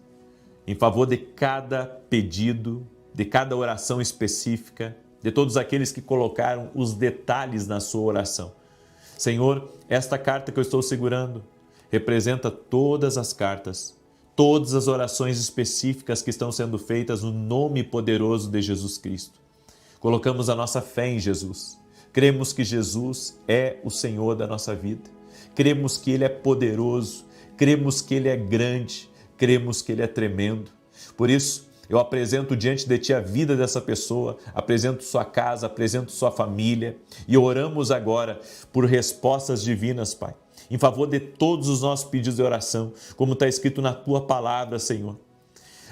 em favor de cada pedido, de cada oração específica, de todos aqueles que colocaram os detalhes na sua oração. Senhor, esta carta que eu estou segurando representa todas as cartas, todas as orações específicas que estão sendo feitas no nome poderoso de Jesus Cristo. Colocamos a nossa fé em Jesus. Cremos que Jesus é o Senhor da nossa vida. Cremos que Ele é poderoso. Cremos que Ele é grande. Cremos que Ele é tremendo. Por isso, eu apresento diante de Ti a vida dessa pessoa, apresento sua casa, apresento sua família e oramos agora por respostas divinas, Pai, em favor de todos os nossos pedidos de oração, como está escrito na Tua palavra, Senhor.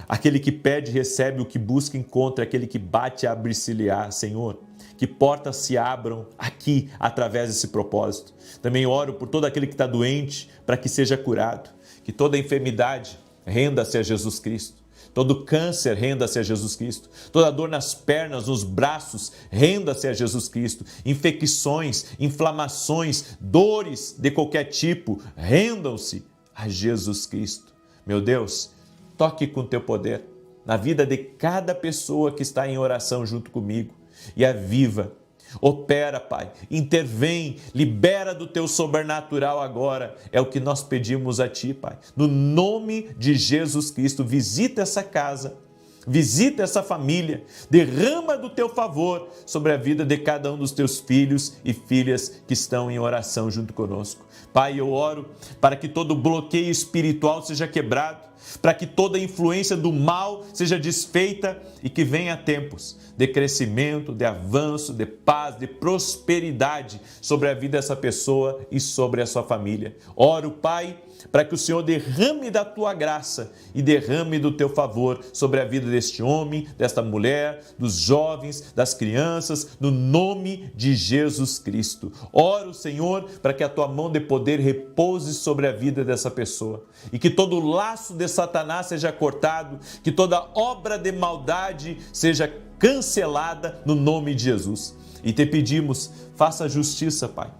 Aquele que pede, recebe, o que busca, encontra, aquele que bate, abre-se-lhe-á, Senhor. Que portas se abram aqui através desse propósito. Também oro por todo aquele que está doente, para que seja curado. Que toda enfermidade renda-se a Jesus Cristo. Todo câncer, renda-se a Jesus Cristo. Toda dor nas pernas, nos braços, renda-se a Jesus Cristo. Infecções, inflamações, dores de qualquer tipo, rendam-se a Jesus Cristo. Meu Deus, toque com teu poder na vida de cada pessoa que está em oração junto comigo e aviva. Opera, Pai, intervém, libera do teu sobrenatural agora. É o que nós pedimos a Ti, Pai. No nome de Jesus Cristo, visita essa casa, visita essa família, derrama do teu favor sobre a vida de cada um dos teus filhos e filhas que estão em oração junto conosco. Pai, eu oro para que todo bloqueio espiritual seja quebrado, para que toda influência do mal seja desfeita e que venha tempos de crescimento, de avanço, de paz, de prosperidade sobre a vida dessa pessoa e sobre a sua família. Oro, Pai, para que o Senhor derrame da Tua graça e derrame do Teu favor sobre a vida deste homem, desta mulher, dos jovens, das crianças, no nome de Jesus Cristo. Oro, Senhor, para que a Tua mão de poder repouse sobre a vida dessa pessoa e que todo laço de Satanás seja cortado, que toda obra de maldade seja cancelada no nome de Jesus. E te pedimos, faça justiça, Pai,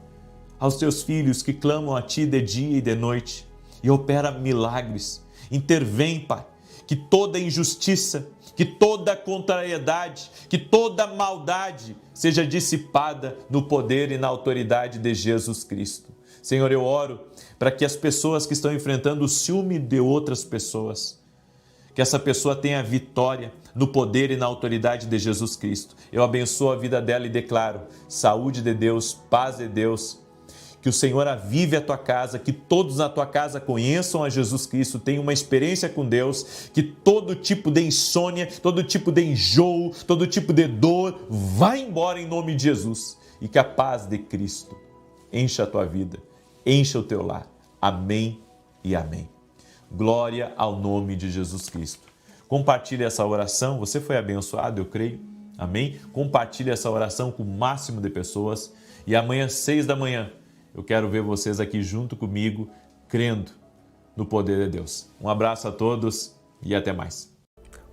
aos teus filhos que clamam a Ti de dia e de noite e opera milagres. Intervém, Pai, que toda injustiça, que toda contrariedade, que toda maldade seja dissipada no poder e na autoridade de Jesus Cristo. Senhor, eu oro para que as pessoas que estão enfrentando o ciúme de outras pessoas, que essa pessoa tenha vitória no poder e na autoridade de Jesus Cristo. Eu abençoo a vida dela e declaro saúde de Deus, paz de Deus, que o Senhor avive a tua casa, que todos na tua casa conheçam a Jesus Cristo, tenham uma experiência com Deus, que todo tipo de insônia, todo tipo de enjoo, todo tipo de dor vá embora em nome de Jesus e que a paz de Cristo encha a tua vida, encha o teu lar. Amém e amém. Glória ao nome de Jesus Cristo. Compartilhe essa oração, você foi abençoado, eu creio. Amém? Compartilhe essa oração com o máximo de pessoas e amanhã, 6 da manhã, eu quero ver vocês aqui junto comigo, crendo no poder de Deus. Um abraço a todos e até mais.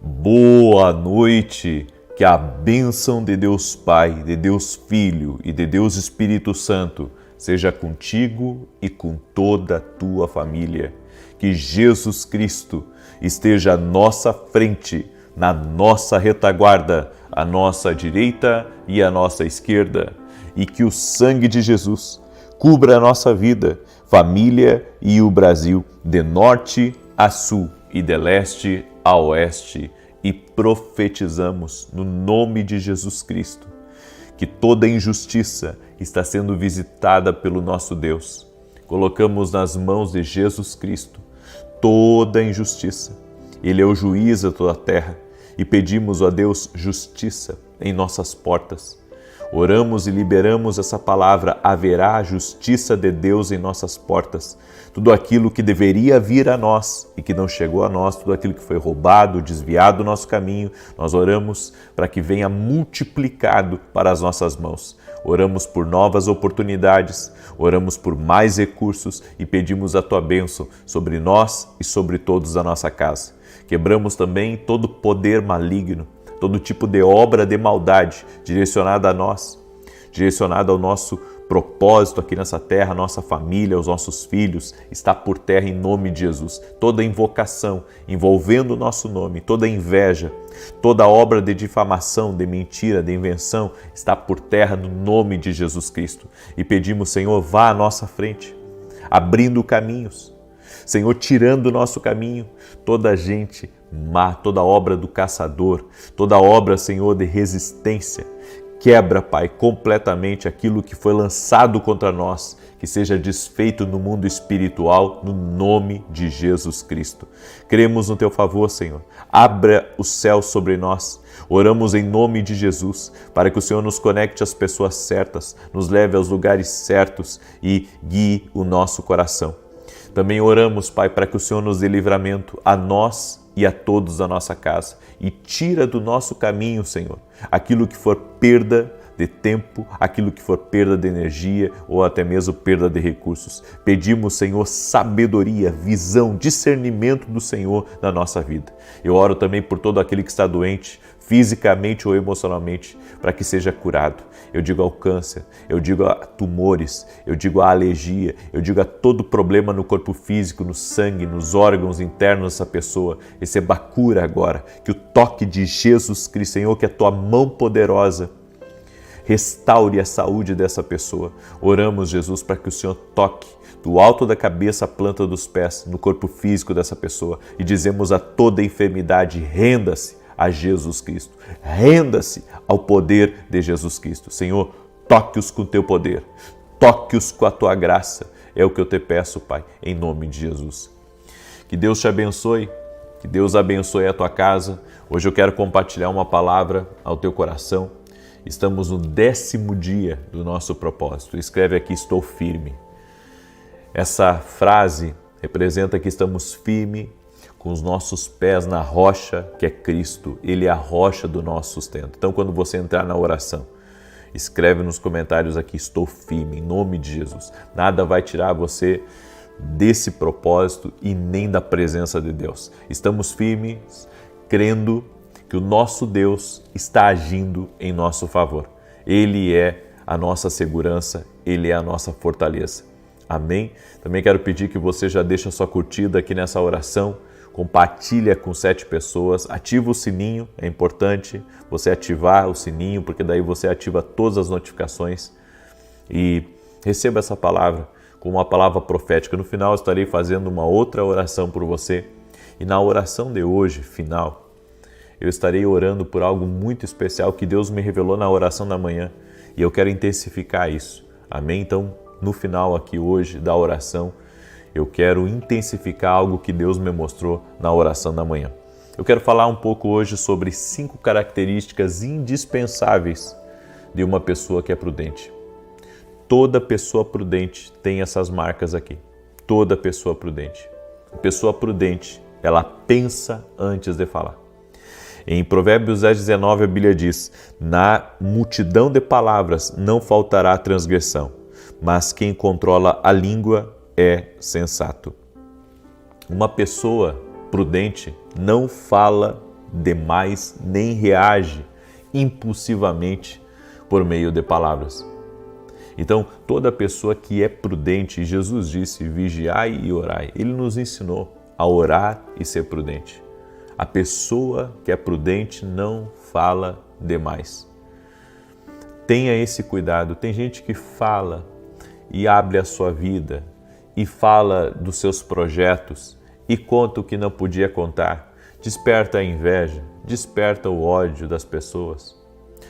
Boa noite! Que a bênção de Deus Pai, de Deus Filho e de Deus Espírito Santo seja contigo e com toda a tua família. Que Jesus Cristo esteja à nossa frente, na nossa retaguarda, à nossa direita e à nossa esquerda. E que o sangue de Jesus cubra a nossa vida, família e o Brasil, de norte a sul e de leste a oeste. e profetizamos no nome de Jesus Cristo que toda injustiça está sendo visitada pelo nosso Deus. Colocamos nas mãos de Jesus Cristo toda injustiça. Ele é o juiz de toda a terra e pedimos a Deus justiça em nossas portas. Oramos e liberamos essa palavra: haverá justiça de Deus em nossas portas. Tudo aquilo que deveria vir a nós e que não chegou a nós, tudo aquilo que foi roubado, desviado do nosso caminho, nós oramos para que venha multiplicado para as nossas mãos. Oramos por novas oportunidades, oramos por mais recursos e pedimos a Tua bênção sobre nós e sobre todos da nossa casa. Quebramos também todo poder maligno, todo tipo de obra de maldade direcionada a nós, direcionada ao nosso propósito aqui nessa terra, a nossa família, os nossos filhos, está por terra em nome de Jesus. Toda invocação envolvendo o nosso nome, toda inveja, toda obra de difamação, de mentira, de invenção, está por terra no nome de Jesus Cristo. E pedimos, Senhor, vá à nossa frente, abrindo caminhos. Senhor, tirando o nosso caminho toda gente má, toda obra do caçador, toda obra, Senhor, de resistência. Quebra, Pai, completamente aquilo que foi lançado contra nós, que seja desfeito no mundo espiritual, no nome de Jesus Cristo. Cremos no Teu favor, Senhor. Abra o céu sobre nós. Oramos em nome de Jesus, para que o Senhor nos conecte às pessoas certas, nos leve aos lugares certos e guie o nosso coração. Também oramos, Pai, para que o Senhor nos dê livramento a nós e a todos da nossa casa e tira do nosso caminho, Senhor, aquilo que for perda de tempo, aquilo que for perda de energia ou até mesmo perda de recursos. Pedimos, Senhor, sabedoria, visão, discernimento do Senhor na nossa vida. Eu oro também por todo aquele que está doente, fisicamente ou emocionalmente, para que seja curado. Eu digo ao câncer, eu digo a tumores, eu digo a alergia, eu digo a todo problema no corpo físico, no sangue, nos órgãos internos dessa pessoa. Receba cura agora, que o toque de Jesus Cristo, Senhor, que a Tua mão poderosa restaure a saúde dessa pessoa. Oramos, Jesus, para que o Senhor toque do alto da cabeça à planta dos pés, no corpo físico dessa pessoa, e dizemos a toda enfermidade: renda-se a Jesus Cristo, renda-se ao poder de Jesus Cristo. Senhor, toque-os com Teu poder, toque-os com a Tua graça, é o que eu te peço, Pai, em nome de Jesus. Que Deus te abençoe, que Deus abençoe a tua casa. Hoje eu quero compartilhar uma palavra ao teu coração. Estamos no 10º dia do nosso propósito. Escreve aqui: estou firme. Essa frase representa que estamos firmes com os nossos pés na rocha que é Cristo. Ele é a rocha do nosso sustento. Então, quando você entrar na oração, escreve nos comentários aqui: estou firme, em nome de Jesus. Nada vai tirar você desse propósito e nem da presença de Deus. Estamos firmes, crendo que o nosso Deus está agindo em nosso favor. Ele é a nossa segurança, Ele é a nossa fortaleza. Amém? Também quero pedir que você já deixe a sua curtida aqui nessa oração, compartilha com 7 pessoas, ativa o sininho, é importante você ativar o sininho, porque daí você ativa todas as notificações e receba essa palavra como uma palavra profética. No final eu estarei fazendo uma outra oração por você e na oração de hoje, final, eu estarei orando por algo muito especial que Deus me revelou na oração da manhã e eu quero intensificar isso. Amém? Então, no final aqui hoje da oração, eu quero intensificar algo que Deus me mostrou na oração da manhã. Eu quero falar um pouco hoje sobre 5 características indispensáveis de uma pessoa que é prudente. Toda pessoa prudente tem essas marcas aqui. Toda pessoa prudente. A pessoa prudente, ela pensa antes de falar. Em Provérbios 10:19, a Bíblia diz: na multidão de palavras não faltará transgressão, mas quem controla a língua é sensato. Uma pessoa prudente não fala demais nem reage impulsivamente por meio de palavras. Então, toda pessoa que é prudente, Jesus disse: vigiai e orai. Ele nos ensinou a orar e ser prudente. A pessoa que é prudente não fala demais. Tenha esse cuidado. Tem gente que fala e abre a sua vida e fala dos seus projetos e conta o que não podia contar. desperta a inveja, desperta o ódio das pessoas,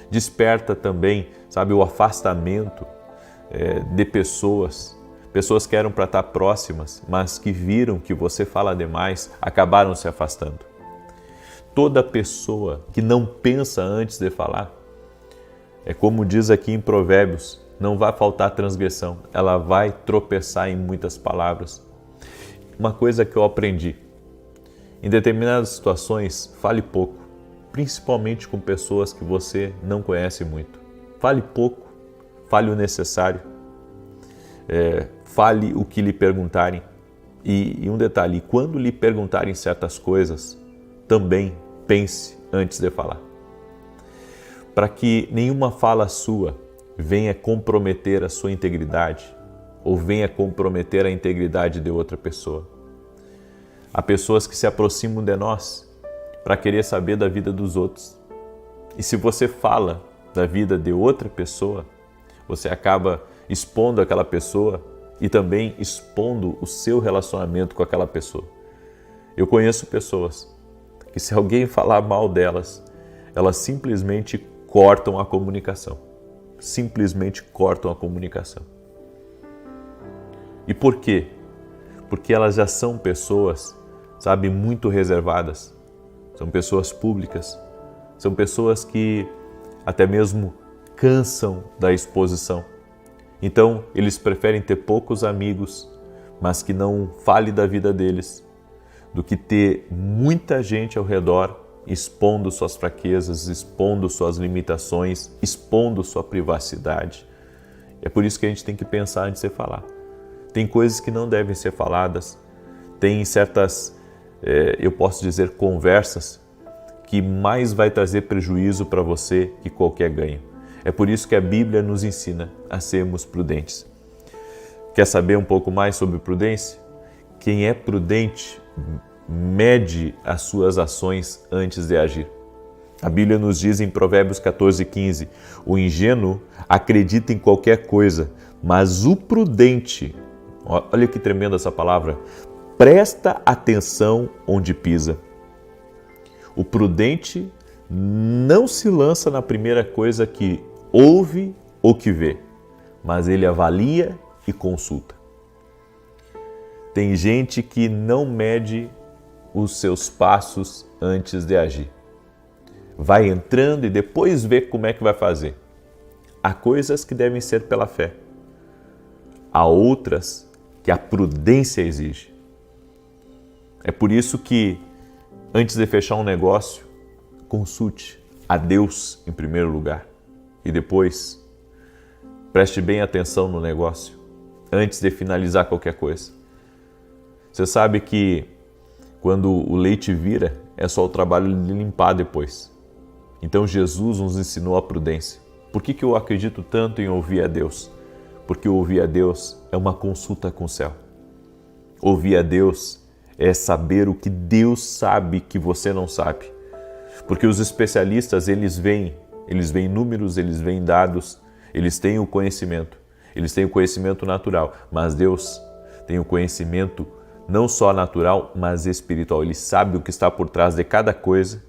desperta também, sabe, o afastamento de pessoas que eram para estar próximas, mas que viram que você fala demais, acabaram se afastando. Toda pessoa que não pensa antes de falar, é como diz aqui em Provérbios, não vai faltar transgressão, ela vai tropeçar em muitas palavras. Uma coisa que eu aprendi, em determinadas situações, fale pouco, principalmente com pessoas que você não conhece muito. Fale pouco, fale o necessário, fale o que lhe perguntarem. E um detalhe, quando lhe perguntarem certas coisas, também pense antes de falar. Para que nenhuma fala sua venha comprometer a sua integridade ou venha comprometer a integridade de outra pessoa. Há pessoas que se aproximam de nós para querer saber da vida dos outros. E se você fala da vida de outra pessoa, você acaba expondo aquela pessoa e também expondo o seu relacionamento com aquela pessoa. Eu conheço pessoas que, se alguém falar mal delas, elas simplesmente cortam a comunicação. Simplesmente cortam a comunicação. E por quê? Porque elas já são pessoas, sabe, muito reservadas. São pessoas públicas. São pessoas que até mesmo cansam da exposição. Então, eles preferem ter poucos amigos, mas que não fale da vida deles, do que ter muita gente ao redor expondo suas fraquezas, expondo suas limitações, expondo sua privacidade. É por isso que a gente tem que pensar antes de falar. Tem coisas que não devem ser faladas, tem certas, eu posso dizer, conversas que mais vai trazer prejuízo para você que qualquer ganho. É por isso que a Bíblia nos ensina a sermos prudentes. Quer saber um pouco mais sobre prudência? Quem é prudente mede as suas ações antes de agir. A Bíblia nos diz em Provérbios 14:15, o ingênuo acredita em qualquer coisa, mas o prudente, olha que tremenda essa palavra, presta atenção onde pisa. O prudente não se lança na primeira coisa que ouve ou que vê, mas ele avalia e consulta. Tem gente que não mede os seus passos antes de agir. Vai entrando e depois vê como é que vai fazer. Há coisas que devem ser pela fé. Há outras que a prudência exige. É por isso que, antes de fechar um negócio, consulte a Deus em primeiro lugar. E depois, preste bem atenção no negócio, antes de finalizar qualquer coisa. Você sabe que quando o leite vira, é só o trabalho de limpar depois. Então Jesus nos ensinou a prudência. Por que eu acredito tanto em ouvir a Deus? Porque ouvir a Deus é uma consulta com o céu. Ouvir a Deus é saber o que Deus sabe que você não sabe. Porque os especialistas, eles veem números, eles veem dados, eles têm o conhecimento natural, mas Deus tem o conhecimento não só natural, mas espiritual. Ele sabe o que está por trás de cada coisa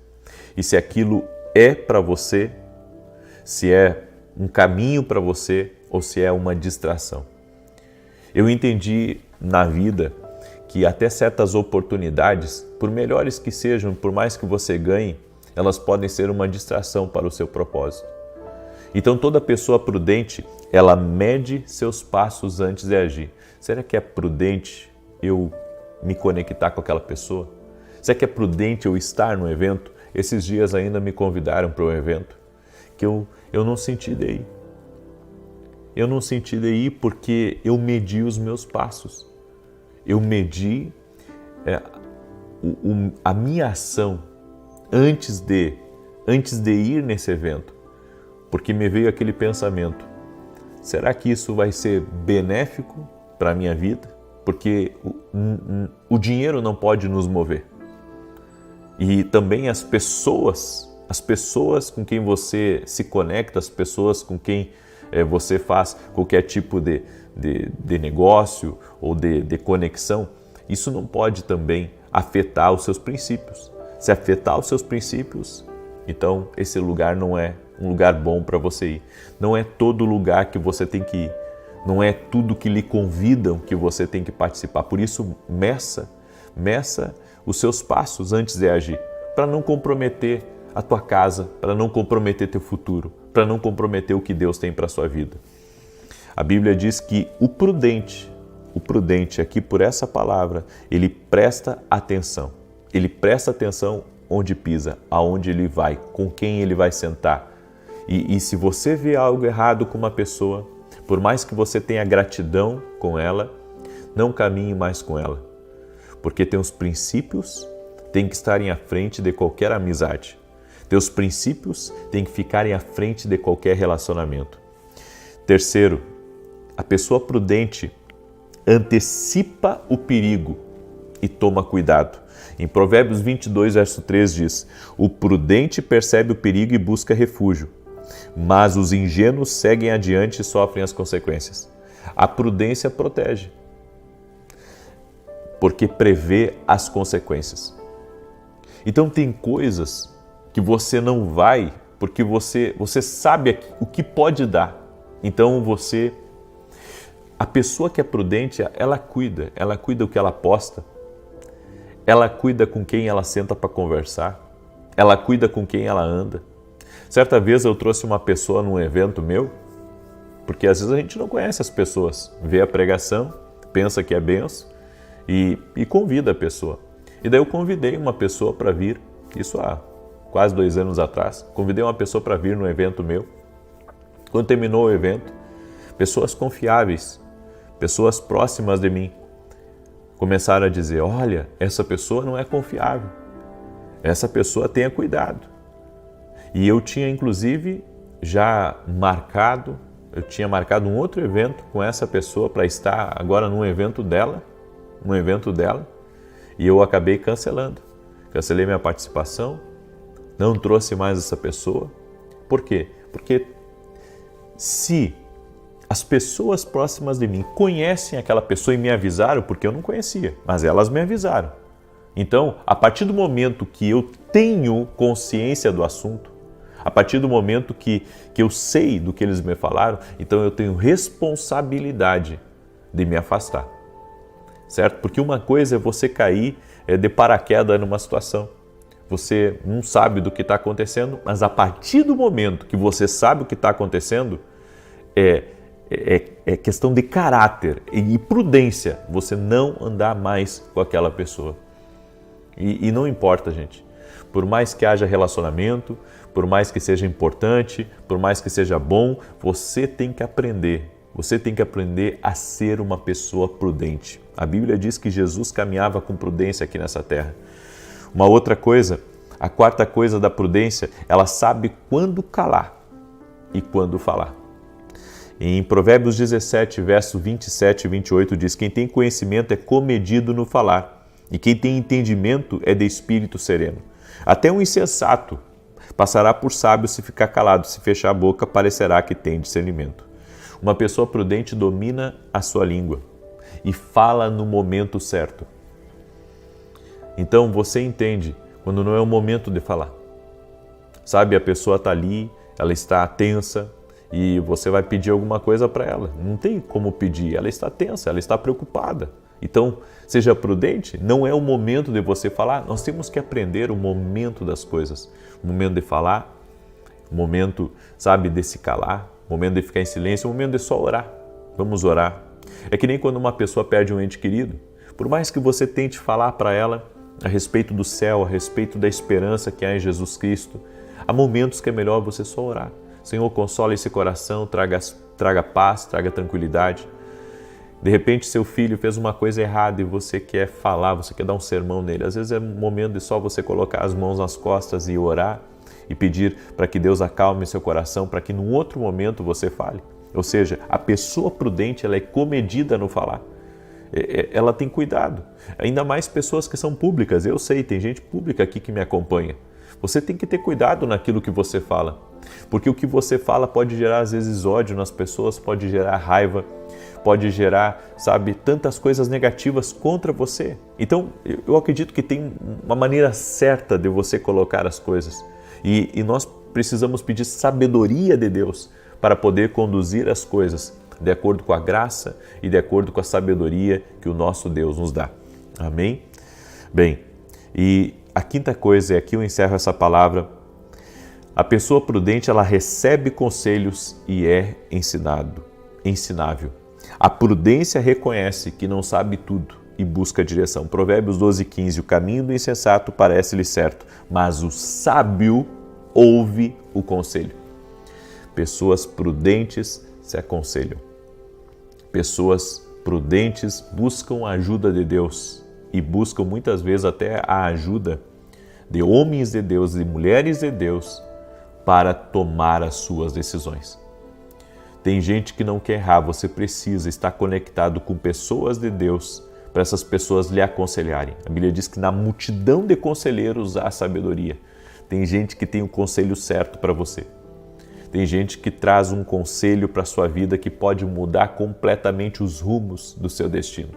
e se aquilo é para você, se é um caminho para você ou se é uma distração. Eu entendi na vida que até certas oportunidades, por melhores que sejam, por mais que você ganhe, elas podem ser uma distração para o seu propósito. Então toda pessoa prudente, ela mede seus passos antes de agir. Será que é prudente eu me conectar com aquela pessoa? Será que é prudente eu estar no evento? Esses dias ainda me convidaram para um evento que eu não senti de ir. Eu não senti de ir porque eu medi os meus passos. Eu medi a minha ação antes de ir nesse evento, porque me veio aquele pensamento: será que isso vai ser benéfico para a minha vida? Porque o dinheiro não pode nos mover. E também as pessoas com quem você se conecta, as pessoas com quem você faz qualquer tipo de negócio ou de conexão, isso não pode também afetar os seus princípios. se afetar os seus princípios, então esse lugar não é um lugar bom para você ir. Não é todo lugar que você tem que ir. Não é tudo que lhe convidam que você tem que participar. Por isso, meça os seus passos antes de agir, para não comprometer a tua casa, para não comprometer teu futuro, para não comprometer o que Deus tem para a sua vida. A Bíblia diz que o prudente aqui por essa palavra, ele presta atenção. Ele presta atenção onde pisa, aonde ele vai, com quem ele vai sentar. E se você vê algo errado com uma pessoa, por mais que você tenha gratidão com ela, não caminhe mais com ela. Porque teus princípios têm que estarem à frente de qualquer amizade. Teus princípios têm que ficarem à frente de qualquer relacionamento. Terceiro, a pessoa prudente antecipa o perigo e toma cuidado. Em Provérbios 22, verso 3 diz: o prudente percebe o perigo e busca refúgio, mas os ingênuos seguem adiante e sofrem as consequências. A prudência protege, porque prevê as consequências. Então tem coisas que você não vai, porque você sabe o que pode dar. Então a pessoa que é prudente, ela cuida do que ela posta, ela cuida com quem ela senta para conversar, ela cuida com quem ela anda. Certa vez eu trouxe uma pessoa num evento meu, porque às vezes a gente não conhece as pessoas, vê a pregação, pensa que é benção e convida a pessoa. E daí eu convidei uma pessoa para vir, isso há quase 2 anos atrás, convidei uma pessoa para vir num evento meu. Quando terminou o evento, pessoas confiáveis, pessoas próximas de mim, começaram a dizer: olha, essa pessoa não é confiável, essa pessoa tenha cuidado. E eu tinha inclusive marcado um outro evento com essa pessoa para estar agora num evento dela, e eu acabei cancelei minha participação, não trouxe mais essa pessoa. Por quê? Porque se as pessoas próximas de mim conhecem aquela pessoa e me avisaram, porque eu não conhecia, mas elas me avisaram. Então, a partir do momento que eu tenho consciência do assunto, a partir do momento que eu sei do que eles me falaram, então eu tenho responsabilidade de me afastar, certo? Porque uma coisa é você cair de paraquedas numa situação. Você não sabe do que está acontecendo, mas a partir do momento que você sabe o que está acontecendo, é questão de caráter e prudência você não andar mais com aquela pessoa. E não importa, gente. Por mais que haja relacionamento, por mais que seja importante, por mais que seja bom, você tem que aprender. Você tem que aprender a ser uma pessoa prudente. A Bíblia diz que Jesus caminhava com prudência aqui nessa terra. Uma outra coisa, a quarta coisa da prudência, ela sabe quando calar e quando falar. Em Provérbios 17, verso 27 e 28 diz: quem tem conhecimento é comedido no falar, e quem tem entendimento é de espírito sereno. Até um insensato passará por sábio se ficar calado, se fechar a boca parecerá que tem discernimento. Uma pessoa prudente domina a sua língua e fala no momento certo. Então você entende quando não é o momento de falar. Sabe, a pessoa está ali, ela está tensa, e você vai pedir alguma coisa para ela. Não tem como pedir, ela está tensa, ela está preocupada. Então, seja prudente, não é o momento de você falar, nós temos que aprender o momento das coisas. O momento de falar, o momento, sabe, de se calar, o momento de ficar em silêncio, o momento de só orar. Vamos orar. É que nem quando uma pessoa perde um ente querido. Por mais que você tente falar para ela a respeito do céu, a respeito da esperança que há em Jesus Cristo, há momentos que é melhor você só orar. Senhor, consola esse coração, traga paz, traga tranquilidade. De repente, seu filho fez uma coisa errada e você quer falar, você quer dar um sermão nele. Às vezes é um momento de só você colocar as mãos nas costas e orar e pedir para que Deus acalme seu coração, para que num outro momento você fale. Ou seja, a pessoa prudente, ela é comedida no falar. Ela tem cuidado. Ainda mais pessoas que são públicas. Eu sei, tem gente pública aqui que me acompanha. Você tem que ter cuidado naquilo que você fala, porque o que você fala pode gerar às vezes ódio nas pessoas, pode gerar raiva, pode gerar, sabe, tantas coisas negativas contra você. Então, eu acredito que tem uma maneira certa de você colocar as coisas. E nós precisamos pedir sabedoria de Deus para poder conduzir as coisas de acordo com a graça e de acordo com a sabedoria que o nosso Deus nos dá. Amém? Bem, e a quinta coisa, e aqui eu encerro essa palavra: a pessoa prudente, ela recebe conselhos e é ensinável. A prudência reconhece que não sabe tudo e busca direção. Provérbios 12:15, o caminho do insensato parece-lhe certo, mas o sábio ouve o conselho. Pessoas prudentes se aconselham. Pessoas prudentes buscam a ajuda de Deus e buscam muitas vezes até a ajuda de homens de Deus e mulheres de Deus para tomar as suas decisões. Tem gente que não quer errar, você precisa estar conectado com pessoas de Deus para essas pessoas lhe aconselharem. A Bíblia diz que na multidão de conselheiros há sabedoria. Tem gente que tem o conselho certo para você. Tem gente que traz um conselho para a sua vida que pode mudar completamente os rumos do seu destino.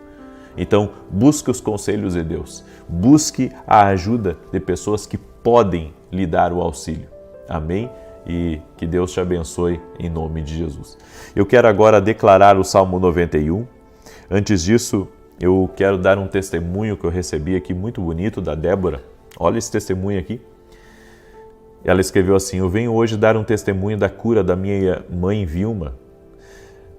Então, busque os conselhos de Deus. Busque a ajuda de pessoas que podem lhe dar o auxílio. Amém? E que Deus te abençoe em nome de Jesus. Eu quero agora declarar o Salmo 91. Antes disso, eu quero dar um testemunho que eu recebi aqui muito bonito da Débora. Olha esse testemunho aqui. Ela escreveu assim: eu venho hoje dar um testemunho da cura da minha mãe Vilma.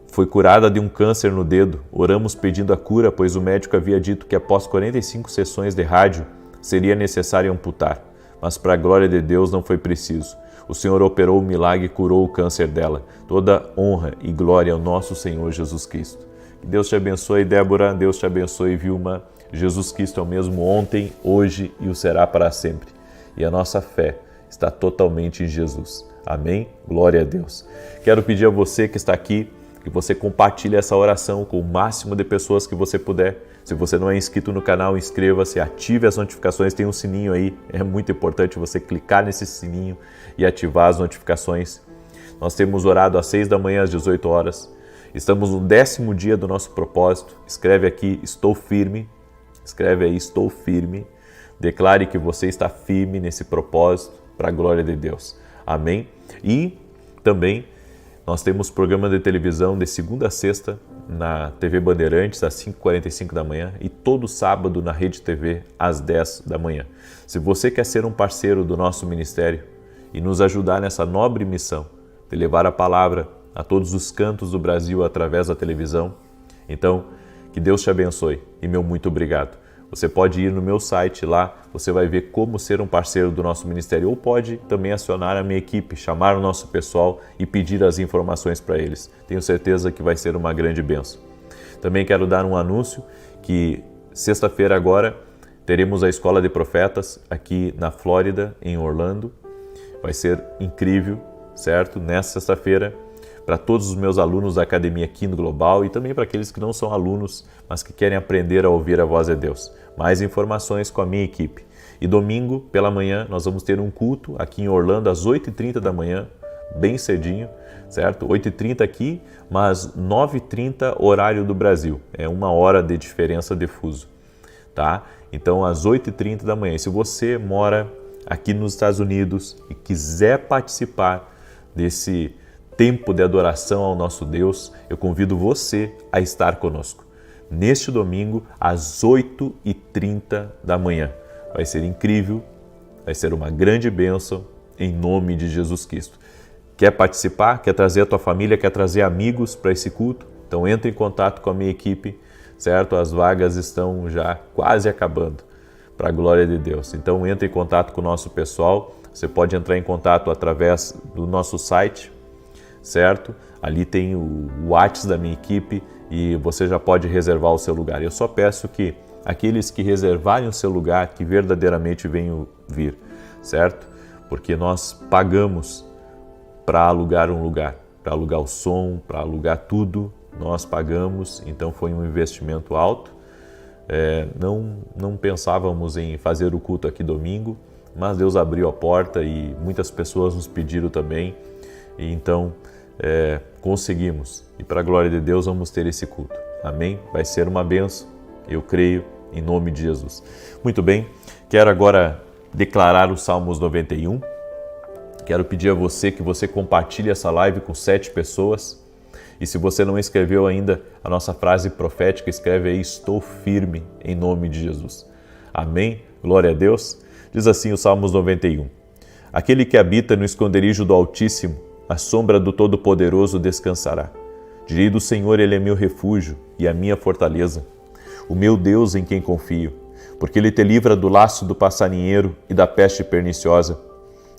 Foi curada de um câncer no dedo. Oramos pedindo a cura, pois o médico havia dito que após 45 sessões de rádio seria necessário amputar. Mas para a glória de Deus não foi preciso. O Senhor operou o milagre e curou o câncer dela. Toda honra e glória ao nosso Senhor Jesus Cristo. Que Deus te abençoe, Débora. Deus te abençoe, Vilma. Jesus Cristo é o mesmo ontem, hoje e o será para sempre. E a nossa fé está totalmente em Jesus. Amém? Glória a Deus. Quero pedir a você que está aqui, que você compartilhe essa oração com o máximo de pessoas que você puder. Se você não é inscrito no canal, inscreva-se, ative as notificações, tem um sininho aí. É muito importante você clicar nesse sininho e ativar as notificações. Nós temos orado às 6 da manhã, às 18 horas. Estamos no 10º dia do nosso propósito. Escreve aqui, estou firme. Escreve aí, estou firme. Declare que você está firme nesse propósito para a glória de Deus. Amém? E também nós temos programa de televisão de segunda a sexta na TV Bandeirantes às 5h45 da manhã e todo sábado na Rede TV às 10 da manhã. Se você quer ser um parceiro do nosso ministério e nos ajudar nessa nobre missão de levar a palavra a todos os cantos do Brasil através da televisão, então que Deus te abençoe e meu muito obrigado. Você pode ir no meu site lá, você vai ver como ser um parceiro do nosso ministério, ou pode também acionar a minha equipe, chamar o nosso pessoal e pedir as informações para eles. Tenho certeza que vai ser uma grande bênção. Também quero dar um anúncio que sexta-feira agora teremos a Escola de Profetas aqui na Flórida, em Orlando. Vai ser incrível, certo? Nessa sexta-feira, para todos os meus alunos da Academia Kingdom Global e também para aqueles que não são alunos, mas que querem aprender a ouvir a voz de Deus. Mais informações com a minha equipe. E domingo, pela manhã, nós vamos ter um culto aqui em Orlando às 8h30 da manhã, bem cedinho, certo? 8h30 aqui, mas 9h30 horário do Brasil. É 1 hora de diferença de fuso, tá? Então, às 8h30 da manhã. E se você mora aqui nos Estados Unidos e quiser participar desse tempo de adoração ao nosso Deus, eu convido você a estar conosco. Neste domingo, às 8h30 da manhã. Vai ser incrível, vai ser uma grande bênção, em nome de Jesus Cristo. Quer participar? Quer trazer a tua família? Quer trazer amigos para esse culto? Então entre em contato com a minha equipe, certo? As vagas estão já quase acabando, para a glória de Deus. Então entre em contato com o nosso pessoal. Você pode entrar em contato através do nosso site, certo? Ali tem o WhatsApp da minha equipe e você já pode reservar o seu lugar. Eu só peço que aqueles que reservarem o seu lugar, que verdadeiramente venham vir, certo? Porque nós pagamos para alugar um lugar, para alugar o som, para alugar tudo, nós pagamos, então foi um investimento alto. Não pensávamos em fazer o culto aqui domingo, mas Deus abriu a porta e muitas pessoas nos pediram também. E então conseguimos. E para a glória de Deus vamos ter esse culto. Amém? Vai ser uma bênção, eu creio, em nome de Jesus. Muito bem, quero agora declarar os Salmos 91. Quero pedir a você que você compartilhe essa live com 7 pessoas. E se você não escreveu ainda a nossa frase profética, escreve aí: estou firme em nome de Jesus. Amém? Glória a Deus. Diz assim o Salmos 91. Aquele que habita no esconderijo do Altíssimo, à sombra do Todo-Poderoso descansará. Direi do Senhor, Ele é meu refúgio e a minha fortaleza, o meu Deus em quem confio, porque Ele te livra do laço do passarinheiro e da peste perniciosa.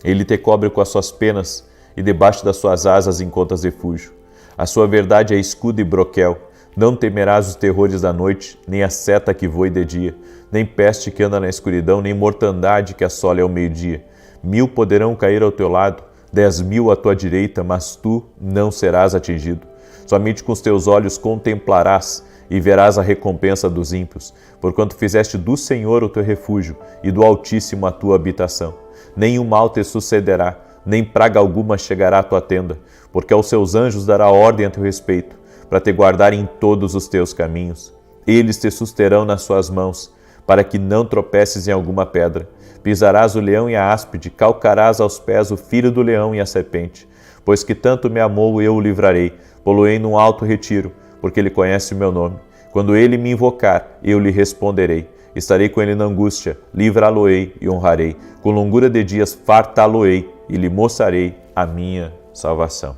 Ele te cobre com as suas penas e debaixo das suas asas encontras refúgio. A sua verdade é escudo e broquel. Não temerás os terrores da noite, nem a seta que voe de dia, nem peste que anda na escuridão, nem mortandade que assole ao meio-dia. 1000 poderão cair ao teu lado, 10.000 à tua direita, mas tu não serás atingido. Somente com os teus olhos contemplarás e verás a recompensa dos ímpios, porquanto fizeste do Senhor o teu refúgio e do Altíssimo a tua habitação. Nenhum mal te sucederá, nem praga alguma chegará à tua tenda, porque aos seus anjos dará ordem a teu respeito, para te guardarem em todos os teus caminhos. Eles te susterão nas suas mãos, para que não tropeces em alguma pedra. Pisarás o leão e a áspide, calcarás aos pés o filho do leão e a serpente. Pois que tanto me amou, eu o livrarei, pô-lo-ei num alto retiro, porque ele conhece o meu nome. Quando ele me invocar, eu lhe responderei. Estarei com ele na angústia, livrá-lo-ei e honrarei. Com longura de dias fartá-lo-ei e lhe mostrarei a minha salvação.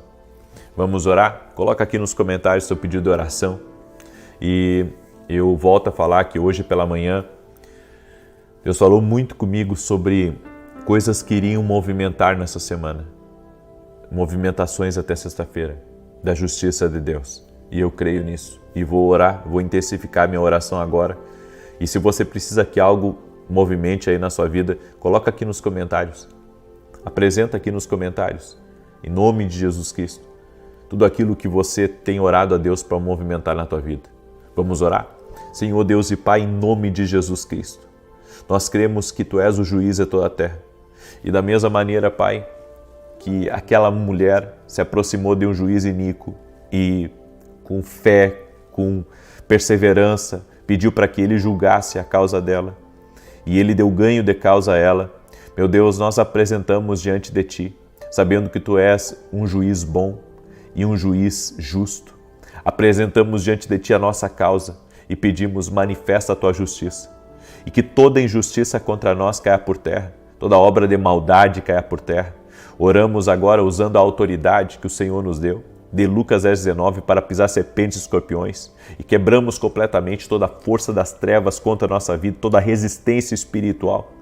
Vamos orar? Coloca aqui nos comentários seu pedido de oração. E eu volto a falar que hoje pela manhã Deus falou muito comigo sobre coisas que iriam movimentar nessa semana. Movimentações até sexta-feira da justiça de Deus. E eu creio nisso. E vou orar, vou intensificar minha oração agora. E se você precisa que algo movimente aí na sua vida, coloca aqui nos comentários. Apresenta aqui nos comentários. Em nome de Jesus Cristo. Tudo aquilo que você tem orado a Deus para movimentar na tua vida. Vamos orar? Senhor Deus e Pai, em nome de Jesus Cristo, nós cremos que Tu és o juiz de toda a terra. E da mesma maneira, Pai, que aquela mulher se aproximou de um juiz iníquo e com fé, com perseverança, pediu para que ele julgasse a causa dela. E ele deu ganho de causa a ela. Meu Deus, nós apresentamos diante de Ti, sabendo que Tu és um juiz bom e um juiz justo. Apresentamos diante de Ti a nossa causa e pedimos: manifesta a Tua justiça. E que toda injustiça contra nós caia por terra, toda obra de maldade caia por terra. Oramos agora usando a autoridade que o Senhor nos deu, de Lucas 10:19, para pisar serpentes e escorpiões, e quebramos completamente toda a força das trevas contra a nossa vida, toda a resistência espiritual.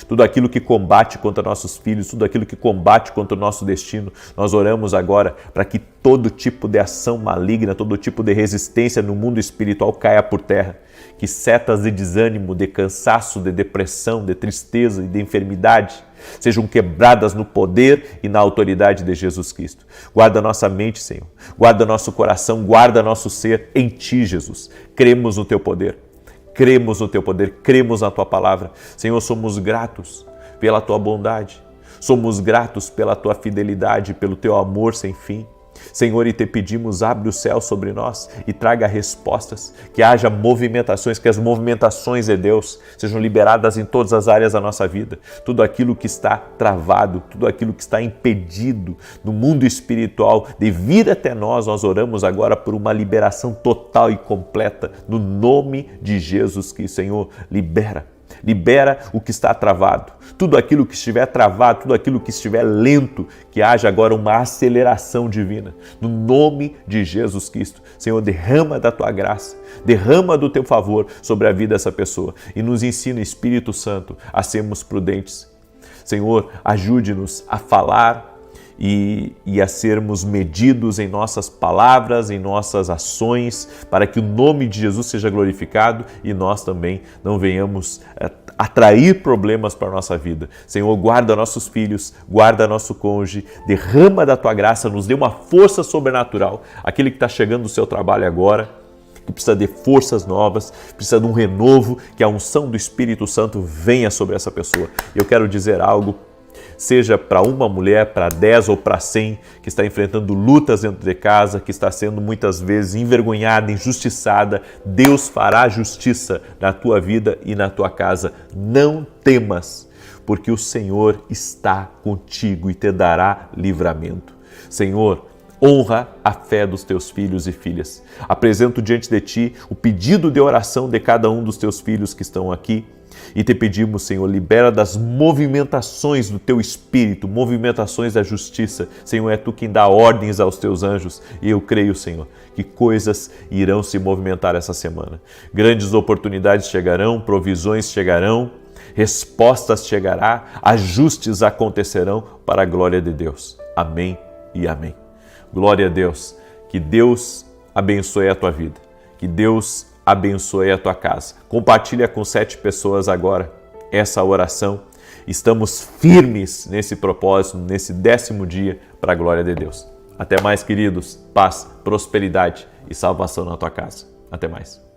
Tudo aquilo que combate contra nossos filhos, tudo aquilo que combate contra o nosso destino, nós oramos agora para que todo tipo de ação maligna, todo tipo de resistência no mundo espiritual caia por terra. Que setas de desânimo, de cansaço, de depressão, de tristeza e de enfermidade sejam quebradas no poder e na autoridade de Jesus Cristo. Guarda nossa mente, Senhor. Guarda nosso coração, guarda nosso ser em Ti, Jesus. Cremos no Teu poder. Cremos no Teu poder, cremos na Tua palavra. Senhor, somos gratos pela Tua bondade. Somos gratos pela Tua fidelidade, pelo Teu amor sem fim. Senhor, e Te pedimos, abre o céu sobre nós e traga respostas, que haja movimentações, que as movimentações de Deus sejam liberadas em todas as áreas da nossa vida. Tudo aquilo que está travado, tudo aquilo que está impedido no mundo espiritual de vir até nós, nós oramos agora por uma liberação total e completa, no nome de Jesus Cristo. Senhor, libera o que está travado, tudo aquilo que estiver travado, tudo aquilo que estiver lento, que haja agora uma aceleração divina, no nome de Jesus Cristo. Senhor, derrama da Tua graça, derrama do Teu favor sobre a vida dessa pessoa e nos ensina, Espírito Santo, a sermos prudentes. Senhor, ajude-nos a falar e a sermos medidos em nossas palavras, em nossas ações, para que o nome de Jesus seja glorificado e nós também não venhamos atrair problemas para a nossa vida. Senhor, guarda nossos filhos, guarda nosso cônjuge, derrama da Tua graça, nos dê uma força sobrenatural. Aquele que está chegando do seu trabalho agora, que precisa de forças novas, precisa de um renovo, que a unção do Espírito Santo venha sobre essa pessoa. Eu quero dizer algo seja para uma mulher, para 10 ou para 100, que está enfrentando lutas dentro de casa, que está sendo muitas vezes envergonhada, injustiçada, Deus fará justiça na tua vida e na tua casa. Não temas, porque o Senhor está contigo e te dará livramento. Senhor, honra a fé dos teus filhos e filhas. Apresento diante de ti o pedido de oração de cada um dos teus filhos que estão aqui e te pedimos, Senhor, libera das movimentações do teu espírito, movimentações da justiça. Senhor, é tu quem dá ordens aos teus anjos e eu creio, Senhor, que coisas irão se movimentar essa semana. Grandes oportunidades chegarão, provisões chegarão, respostas chegarão, ajustes acontecerão para a glória de Deus. Amém e amém. Glória a Deus. Que Deus abençoe a tua vida. Que Deus abençoe a tua casa. Compartilha com 7 pessoas agora essa oração. Estamos firmes nesse propósito, nesse 10º dia, para a glória de Deus. Até mais, queridos. Paz, prosperidade e salvação na tua casa. Até mais.